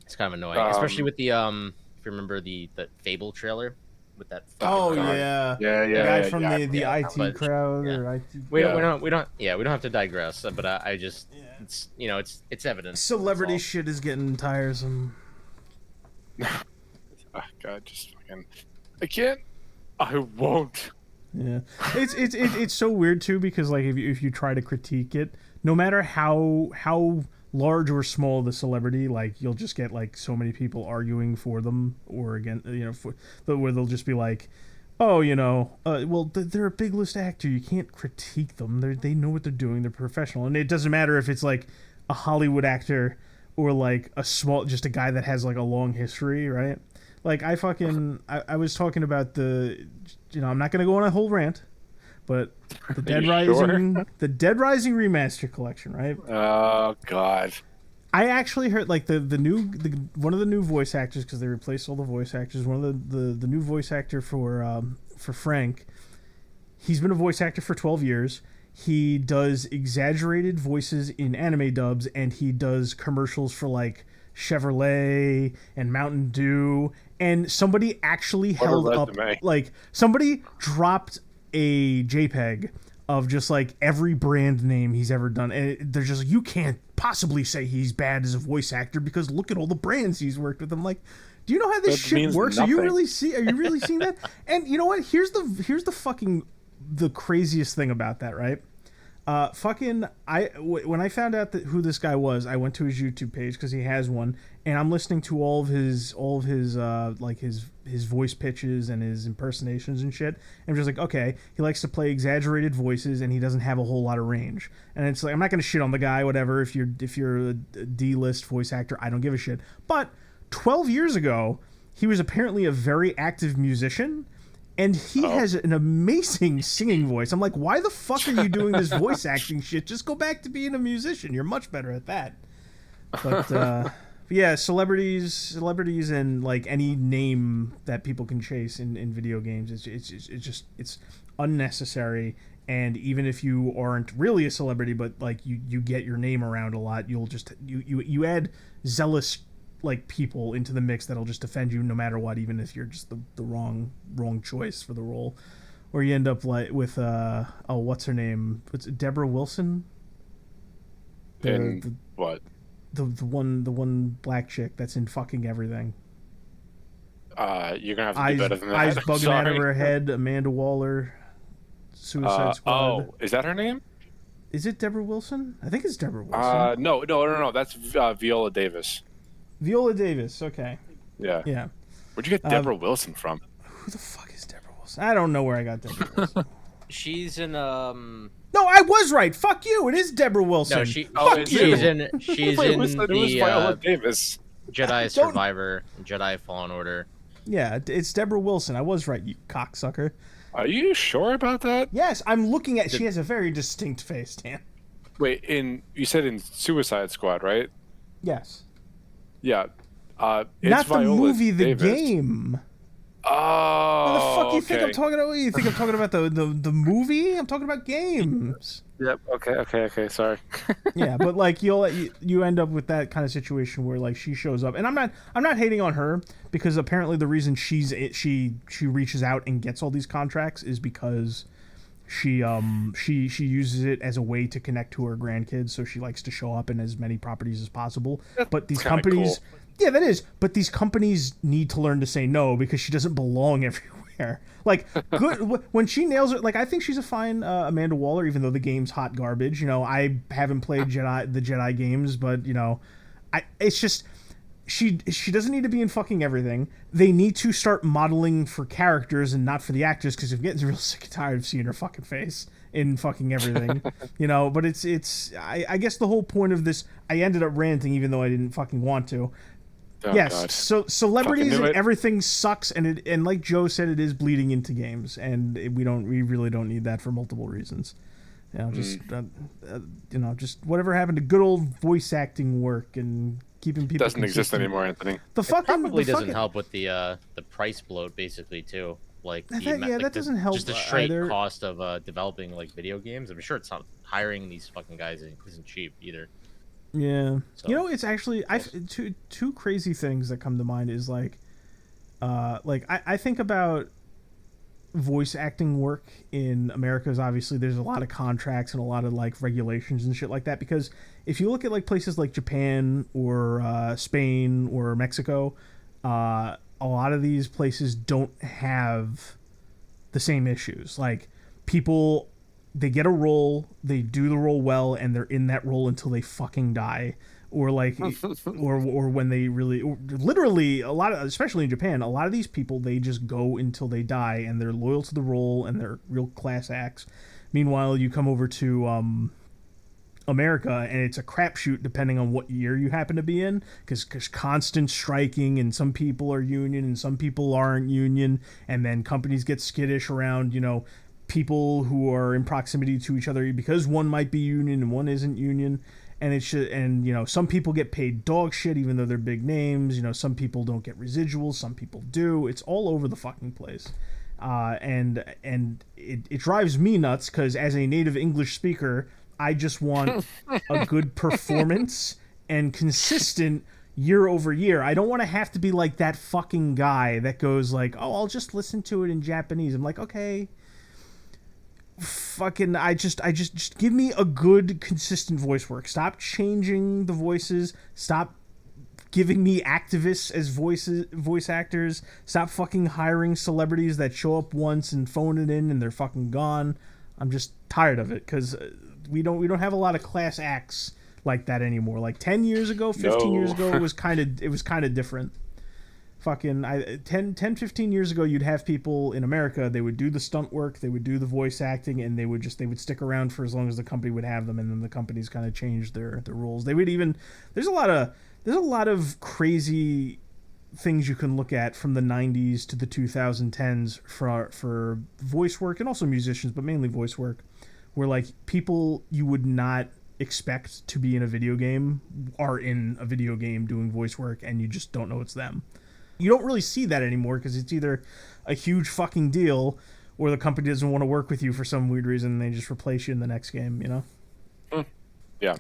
it's kind of annoying, especially with the if you remember the Fable trailer with that. The guy from the IT crowd or IT. We don't have to digress, but I just it's, you know, it's evident. Celebrity shit is getting tiresome. Oh, God, just fucking I can't. I won't. Yeah, it's so weird too, because like if you try to critique it, no matter how large or small the celebrity, like you'll just get like so many people arguing for them or against, you know, where they'll just be like, oh, you know, well, they're a big list actor, you can't critique them. They know what they're doing. They're professional, and it doesn't matter if it's like a Hollywood actor or like just a guy that has like a long history, right? Like I was talking about the, you know, I'm not gonna go on a whole rant, but the Dead Rising remaster collection, right? Oh God. I actually heard like the one of the new voice actors, because they replaced all the voice actors. One of the new voice actor for Frank, he's been a voice actor for 12 years. He does exaggerated voices in anime dubs, and he does commercials for like Chevrolet and Mountain Dew. And somebody actually held up, like somebody dropped a JPEG of just like every brand name he's ever done. And they're just like, you can't possibly say he's bad as a voice actor because look at all the brands he's worked with. I'm like, do you know how this shit works? Are you really seeing that? And you know what? Here's the craziest thing about that, right? When I found out who this guy was, I went to his YouTube page because he has one, and I'm listening to all of his like his voice pitches and his impersonations and shit. And I'm just like, okay, he likes to play exaggerated voices, and he doesn't have a whole lot of range. And it's like, I'm not gonna shit on the guy, whatever. If you're a D-list voice actor, I don't give a shit. But 12 years ago, he was apparently a very active musician. And he has an amazing singing voice. I'm like, why the fuck are you doing this voice acting shit? Just go back to being a musician. You're much better at that. But yeah, celebrities, and like any name that people can chase in video games, it's unnecessary. And even if you aren't really a celebrity, but like you get your name around a lot, you'll just you add zealous like people into the mix that'll just defend you no matter what, even if you're just the wrong choice for the role. Or you end up like with what's her name? What's it, Deborah Wilson? What? The one black chick that's in fucking everything. You're gonna have to do better than that. Eyes bugging out of her head. Amanda Waller. Suicide Squad. Oh, is that her name? Is it Deborah Wilson? I think it's Deborah Wilson. No. That's Viola Davis. Viola Davis. Okay. Yeah. Yeah. Where'd you get Deborah Wilson from? Who the fuck is Deborah Wilson? I don't know where I got Deborah Wilson. She's in No, I was right. Fuck you. It is Deborah Wilson. No, she's in the Viola Davis. Jedi Survivor, Jedi Fallen Order. Yeah, it's Deborah Wilson. I was right, you cocksucker. Are you sure about that? Yes, I'm looking at. She has a very distinct face, Dan. Wait, you said in Suicide Squad, right? Yes. Yeah. It's not the Viola movie, the Davis. game. Oh. What the fuck you think I'm talking about? You think I'm talking about the movie? I'm talking about games. Yep. Okay. Sorry. Yeah, but like you end up with that kind of situation where like she shows up, and I'm not hating on her, because apparently the reason she reaches out and gets all these contracts is because she uses it as a way to connect to her grandkids, so she likes to show up in as many properties as possible. But these companies, cool. Yeah, that is. But these companies need to learn to say no, because she doesn't belong everywhere. Like, good when she nails it. Like, I think she's a fine Amanda Waller, even though the game's hot garbage. You know, I haven't played the Jedi games, but you know, it's just she doesn't need to be in fucking everything. They need to start modeling for characters and not for the actors, because I'm getting real sick and tired of seeing her fucking face in fucking everything. You know, but I guess the whole point of this, I ended up ranting even though I didn't fucking want to. Oh, yes, God. So celebrities and everything sucks, and like Joe said, it is bleeding into games, and we really don't need that for multiple reasons. You know, just whatever happened to good old voice acting work and keeping people doesn't exist anymore, Anthony. Probably doesn't help with the price bloat, basically, too. Like that doesn't help. Just the straight cost of developing like video games. I'm sure it's not hiring these fucking guys isn't cheap either. Yeah, so, you know, it's actually two crazy things that come to mind is like I think about voice acting work in America. Is obviously there's a lot of contracts and a lot of like regulations and shit like that, because if you look at like places like Japan or Spain or Mexico, a lot of these places don't have the same issues. Like, people, they get a role, they do the role well, and they're in that role until they fucking die. Or like, or when they literally, a lot of, especially in Japan, a lot of these people, they just go until they die, and they're loyal to the role, and they're real class acts. Meanwhile, you come over to America, and it's a crapshoot depending on what year you happen to be in, because constant striking, and some people are union and some people aren't union, and then companies get skittish around, you know, people who are in proximity to each other, because one might be union and one isn't union. And you know, some people get paid dog shit even though they're big names. You know, some people don't get residuals, some people do. It's all over the fucking place. And it drives me nuts, because as a native English speaker, I just want a good performance and consistent year over year. I don't want to have to be like that fucking guy that goes like, oh, I'll just listen to it in Japanese. I'm like, okay, fucking, I just give me a good consistent voice work. Stop changing the voices. Stop giving me activists as voice actors. Stop fucking hiring celebrities that show up once and phone it in and they're fucking gone. I'm just tired of it, because we don't have a lot of class acts like that anymore. Like 10 years ago, 15 years ago, it was kind of different. Fucking 10-15 years ago, you'd have people in America, they would do the stunt work, they would do the voice acting, and they would stick around for as long as the company would have them, and then the companies kind of changed their rules. They would even there's a lot of crazy things you can look at from the 90s to the 2010s for voice work and also musicians, but mainly voice work, where like people you would not expect to be in a video game are in a video game doing voice work, and you just don't know it's them. You don't really see that anymore because it's either a huge fucking deal or the company doesn't want to work with you for some weird reason and they just replace you in the next game, you know? Yeah,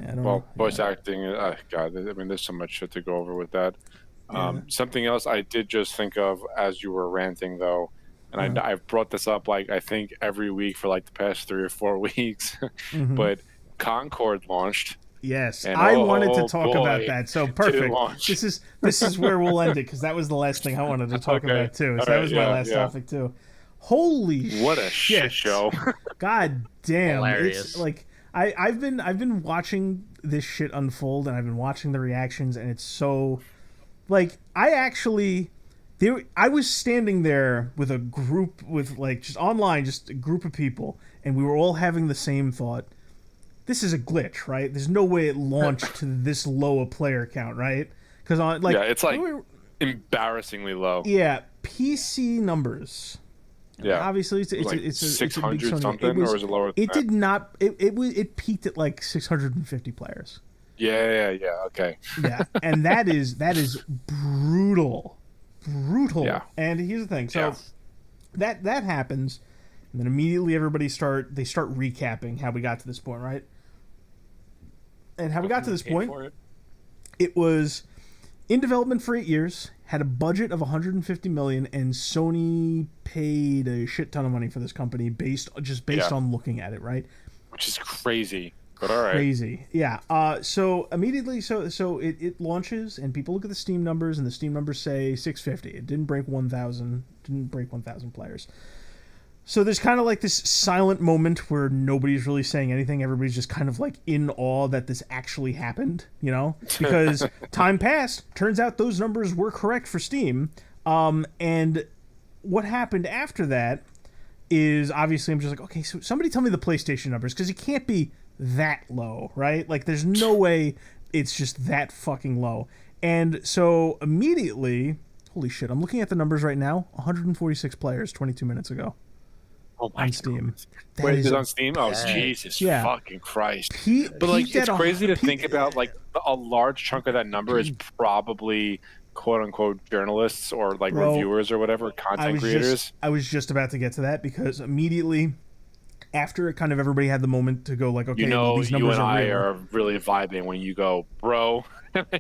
voice acting, God, I mean, there's so much shit to go over with that. Something else I did just think of as you were ranting, though, and I've brought this up, like, I think every week for, like, the past 3 or 4 weeks, but Concord launched. Yes, and I wanted to talk about that. So perfect. This is where we'll end it, because that was the last thing I wanted to talk about, too. So that was my last topic, too. Holy what a shit show. God damn. Hilarious. It's like... I've been watching this shit unfold, and I've been watching the reactions, and it's so, like, I was standing there with a group, with like just online, just a group of people, and we were all having the same thought. This is a glitch, right? There's no way it launched to this low a player count, right? Because it's like embarrassingly low. Yeah, PC numbers. Yeah, obviously it's like a 600 something, or is it lower? It did not. It peaked at like 650 players. Yeah. Okay. Yeah, and that is brutal. Yeah. And here's the thing. So that happens, and then immediately everybody start recapping how we got to this point, right? And how we got to this point, it was in development for 8 years. Had a budget of $150 million, and Sony paid a shit ton of money for this company based on looking at it, right? Which is crazy, but all right. Crazy, yeah. So immediately, so it launches, and people look at the Steam numbers, and the Steam numbers say 650. It didn't break 1,000. Didn't break 1,000 players. So there's kind of like this silent moment where nobody's really saying anything. Everybody's just kind of like in awe that this actually happened, you know? Because time passed. Turns out those numbers were correct for Steam. And what happened after that is, obviously, I'm just like, okay, so somebody tell me the PlayStation numbers, because it can't be that low, right? Like, there's no way it's just that fucking low. And so immediately, holy shit, I'm looking at the numbers right now. 146 players 22 minutes ago. Oh my on Steam. Wait, is it on Steam? Oh, Jesus fucking Christ. But like, it's crazy to think about, like, a large chunk of that number is probably quote-unquote journalists or, like, reviewers or whatever, content creators. I was just about to get to that, because immediately after it kind of everybody had the moment to go, like, okay, these numbers are really vibing when you go, bro.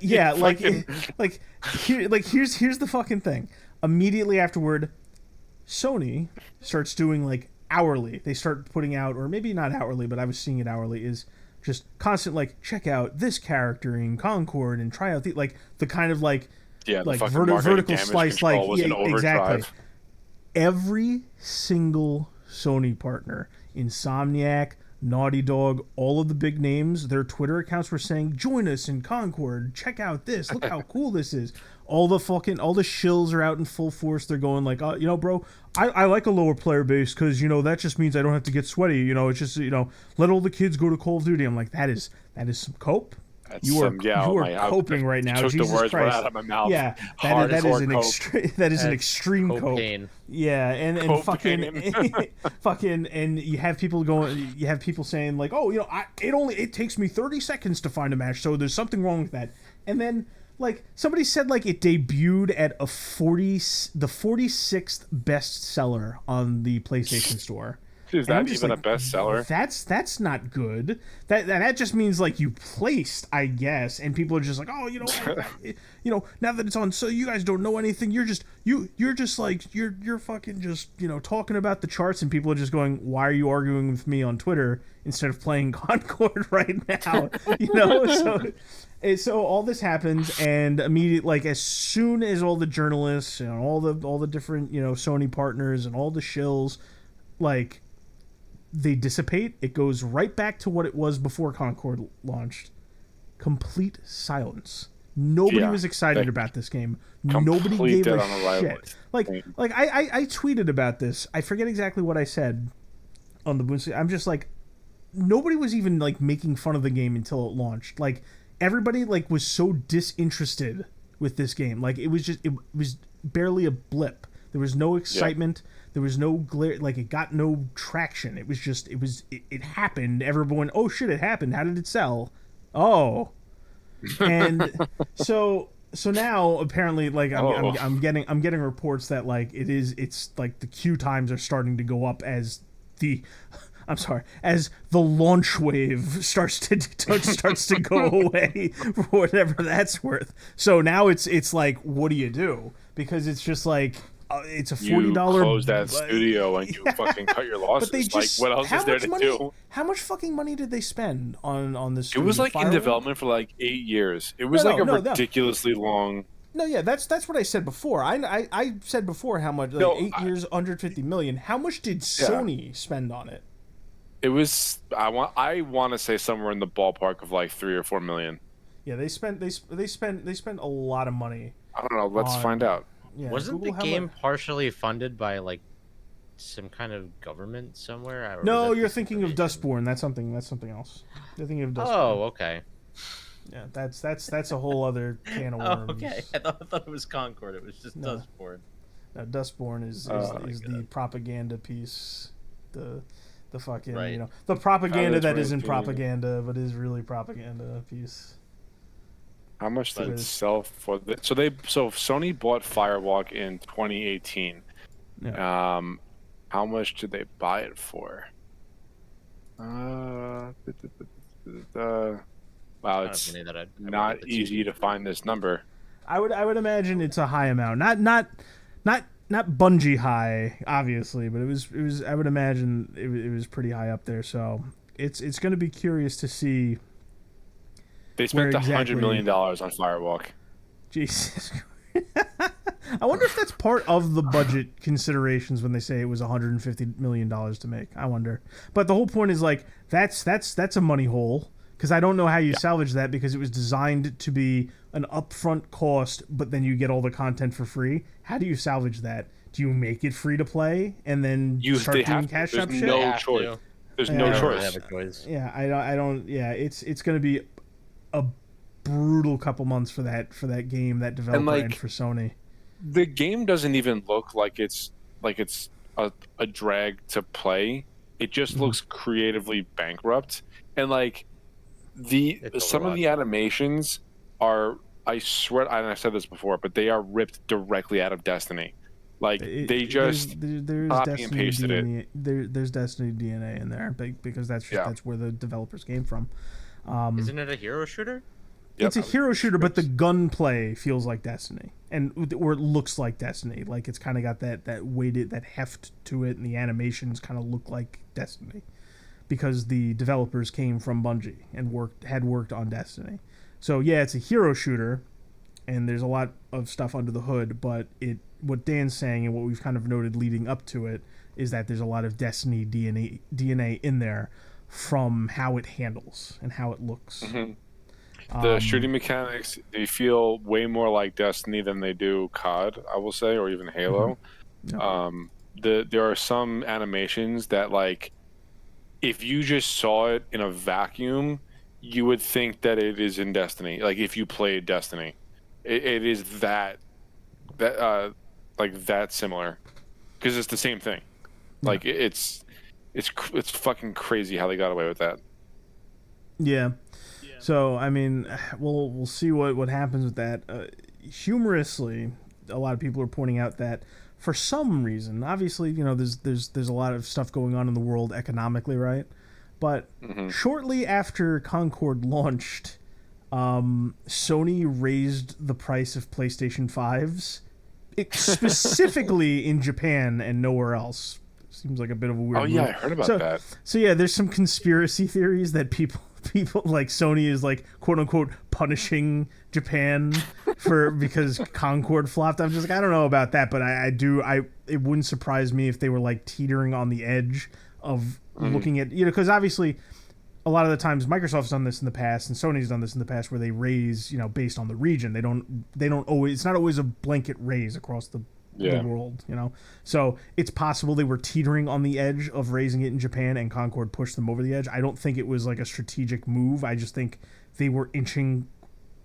Yeah, here's the fucking thing. Immediately afterward, Sony starts doing like hourly. They start putting out, or maybe not hourly, but I was seeing it hourly, is just constant, like, check out this character in Concord and try out the kind of like vertical slice, like, exactly. Every single Sony partner, Insomniac, Naughty Dog, all of the big names, their Twitter accounts were saying, join us in Concord, check out this, look how cool this is. All the shills are out in full force. They're going like, bro, I like a lower player base, because, that just means I don't have to get sweaty. It's just, let all the kids go to Call of Duty. I'm like, that is some cope. You are coping right now. Took Jesus the words Christ. right out of my mouth. Yeah, that is an extreme cope. Yeah, and fucking and you have people saying like, oh, it takes me 30 seconds to find a match, so there's something wrong with that. And then, like, somebody said, like, it debuted at the 46th best seller on the PlayStation Store. Is that even a bestseller? That's not good. That just means, like, you placed, I guess, and people are just like, oh, now that it's on, so you guys don't know anything. You're just fucking just talking about the charts, and people are just going, why are you arguing with me on Twitter instead of playing Concord right now? So all this happens, and immediately, like, as soon as all the journalists and all the different Sony partners and all the shills, like, they dissipate, it goes right back to what it was before Concord launched. Complete silence. Nobody was excited about this game. Nobody gave a shit. Like I tweeted about this. I forget exactly what I said on the BOON. I'm just like, nobody was even like making fun of the game until it launched. Like, everybody like was so disinterested with this game. Like it was barely a blip. There was no excitement. Yeah. There was no glare. Like it got no traction. It was just it happened. Everyone, oh shit, it happened. How did it sell? Oh, and so now apparently like I'm getting reports that like it's like the queue times are starting to go up as the launch wave starts to go away for whatever that's worth. So now it's like, what do you do? Because it's just like it's a $40. You close that studio and you fucking cut your losses. But like, what else is there to do? How much fucking money did they spend on this? It was like in development for like 8 years. It was ridiculously long. No, yeah, that's what I said before. I said before how much, like 8 years, 150 million. How much did Sony spend on it? It was I want to say somewhere in the ballpark of like 3 or 4 million. Yeah, they spent a lot of money. I don't know. Let's find out. Yeah, wasn't the game partially funded by like some kind of government somewhere? No, you're thinking of Dustborn. That's something else. You're thinking of Dustborn. Oh, okay. Yeah, that's a whole other can of worms. Oh, okay. I thought it was Concord. It was just Dustborn. No, Dustborn is the propaganda piece. The fucking the propaganda that isn't propaganda but is really propaganda piece. How much did it sell for? So Sony bought Firewalk in 2018. Yeah. How much did they buy it for? Wow, it's not easy to find this number. I would imagine it's a high amount. Not Bungie high, obviously, but it was. I would imagine it was pretty high up there. So it's going to be curious to see. They spent $100 million on Firewalk. Jesus. I wonder if that's part of the budget considerations when they say it was $150 million to make. I wonder. But the whole point is like that's a money hole, because I don't know how you salvage that, because it was designed to be an upfront cost, but then you get all the content for free. How do you salvage that? Do you make it free to play and then start doing cash up shit? No choice. There's no choice. Yeah, I don't. Yeah, it's going to be a brutal couple months for that game, that developer, and for Sony. The game doesn't even look like it's a drag to play. It just looks creatively bankrupt, and like some of the animations are, I swear, and I've said this before, but they are ripped directly out of Destiny. Like they just copy and pasted it. There's Destiny DNA in there, because that's where the developers came from. Isn't it a hero shooter? Yep. It's a hero shooter, but the gunplay feels like Destiny, or it looks like Destiny. Like it's kind of got that weighted, that heft to it, and the animations kind of look like Destiny, because the developers came from Bungie and had worked on Destiny. So yeah, it's a hero shooter, and there's a lot of stuff under the hood. But what Dan's saying, and what we've kind of noted leading up to it, is that there's a lot of Destiny DNA in there, from how it handles and how it looks. Mm-hmm. The shooting mechanics, they feel way more like Destiny than they do COD, I will say, or even Halo. Mm-hmm. There are some animations that, like, if you just saw it in a vacuum, you would think that it is in Destiny. Like, if you played Destiny, it is that similar, because it's the same thing. Yeah. Like it's fucking crazy how they got away with that. Yeah. So I mean, we'll see what happens with that. Humorously, a lot of people are pointing out that for some reason, obviously, there's a lot of stuff going on in the world economically, right? But shortly after Concord launched, Sony raised the price of PlayStation 5s, specifically in Japan and nowhere else. Seems like a bit of a weird move. I heard about that. So yeah, there's some conspiracy theories that people like Sony is like quote unquote punishing Japan because Concord flopped. I'm just like, I don't know about that, but it wouldn't surprise me if they were like teetering on the edge of looking at, because obviously a lot of the times Microsoft's done this in the past and Sony's done this in the past, where they raise, based on the region. They don't always, it's not always a blanket raise across the world, So it's possible they were teetering on the edge of raising it in Japan and Concord pushed them over the edge. I don't think it was like a strategic move. I just think they were inching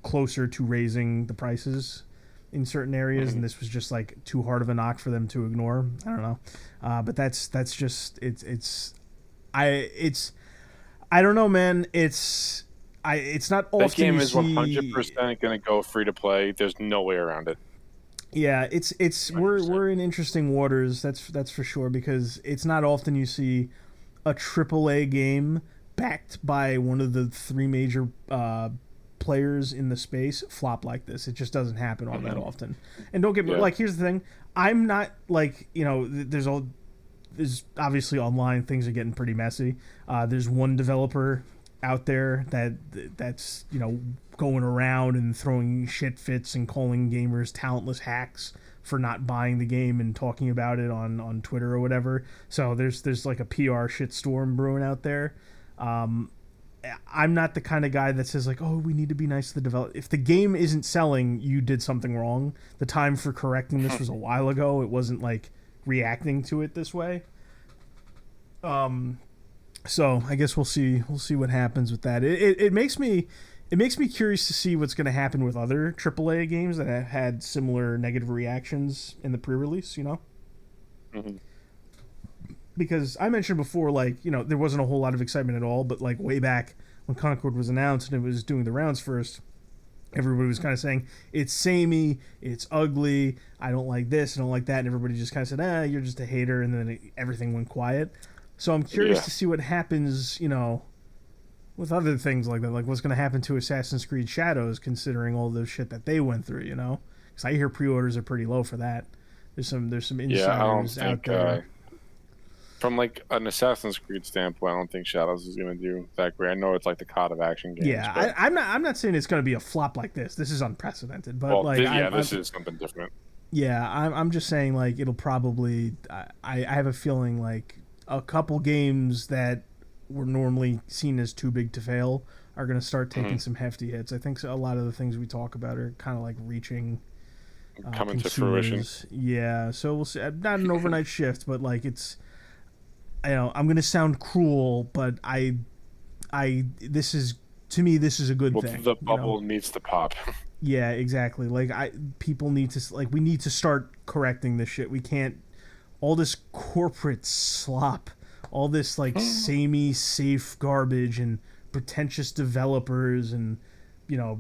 closer to raising the prices in certain areas, and this was just like too hard of a knock for them to ignore. I don't know, but that's just I don't know, man. It's not often that game you is see... 100% going to go free to play. There's no way around it. Yeah, we're in interesting waters. That's for sure, because it's not often you see a AAA game backed by one of the 3 major players in the space flop like this. It just doesn't happen all that often. And don't get me like, here's the thing. I'm not like, there's obviously online things are getting pretty messy. There's one developer out there that's going around and throwing shit fits and calling gamers talentless hacks for not buying the game and talking about it on Twitter or whatever. So there's like a PR shitstorm brewing out there. I'm not the kind of guy that says like, oh, we need to be nice to the developer. If the game isn't selling, you did something wrong. The time for correcting this was a while ago. It wasn't like reacting to it this way. So I guess we'll see what happens with that. It makes me curious to see what's going to happen with other AAA games that have had similar negative reactions in the pre-release, Because I mentioned before, like, there wasn't a whole lot of excitement at all, but like way back when Concord was announced and it was doing the rounds first, everybody was kind of saying, it's samey, it's ugly, I don't like this, I don't like that, and everybody just kind of said, you're just a hater, and then everything went quiet. So I'm curious to see what happens, with other things like that, like what's going to happen to Assassin's Creed Shadows, considering all the shit that they went through, Because I hear pre-orders are pretty low for that. There's some insiders out there. From like an Assassin's Creed standpoint, I don't think Shadows is going to do that great. I know it's like the COD of action games. Yeah, but... I'm not saying it's going to be a flop like this. This is unprecedented, but this is something different. Yeah, I'm just saying like it'll probably. I have a feeling like a couple games that were normally seen as too big to fail are going to start taking some hefty hits. I think a lot of the things we talk about are kind of like reaching. Coming to fruition. Yeah, so we'll see. Not an overnight shift, but like it's. I'm going to sound cruel, but this is a good thing. The bubble needs to pop. Yeah, exactly. Like people need to we need to start correcting this shit. We can't all this corporate slop, all this like samey safe garbage and pretentious developers and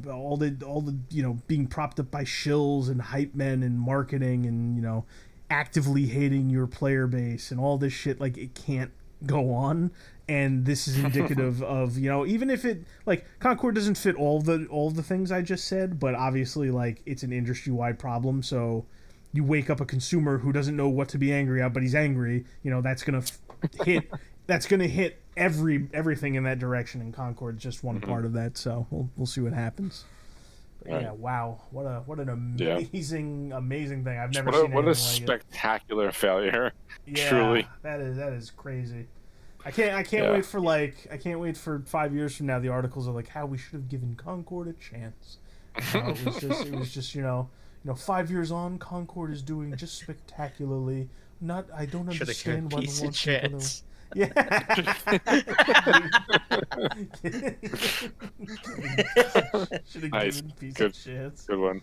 all the being propped up by shills and hype men and marketing and actively hating your player base and all this shit. Like, it can't go on, and this is indicative of even if it like Concord doesn't fit all the things I just said, but obviously like it's an industry-wide problem. So you wake up a consumer who doesn't know what to be angry at, but he's angry, that's gonna hit everything in that direction, and Concord's just one part of that. So we'll see what happens. Right. Yeah, wow. What an amazing thing. I've never seen what a like spectacular failure. Yeah, truly. That is crazy. I can't wait for 5 years from now the articles are like how we should have given Concord a chance. It was just 5 years on, Concord is doing just spectacularly. I don't understand why the chance. Yeah. Should have nice. Given piece of chance. Good one.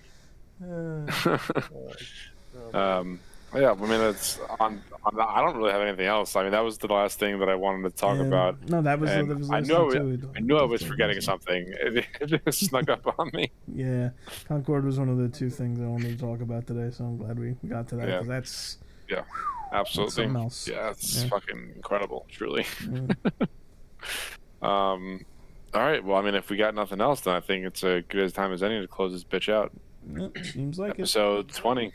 Yeah, I mean, it's on. I don't really have anything else. I mean, that was the last thing that I wanted to talk about. No, that was. I knew I was forgetting something. It just snuck up on me. Yeah, Concord was one of the 2 things I wanted to talk about today, so I'm glad we got to that. Yeah. That's absolutely. Something else. Yeah, it's fucking incredible, truly. All right. Well, I mean, if we got nothing else, then I think it's a good as time as any to close this bitch out. Yep, seems like Episode 20.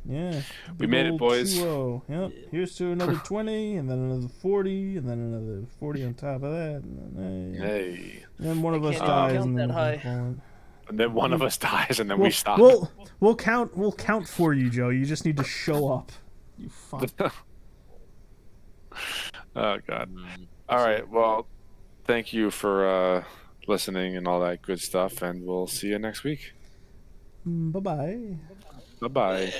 Yeah. We made it, boys. 2-0. Yep. Here's to another 20, and then another 40, and then another 40 on top of that. And then one of us dies, and then one of us dies, and then we stop. We'll count for you, Joe. You just need to show up. You fuck. Oh God. All right. Well, thank you for listening and all that good stuff, and we'll see you next week. Bye-bye. Bye-bye.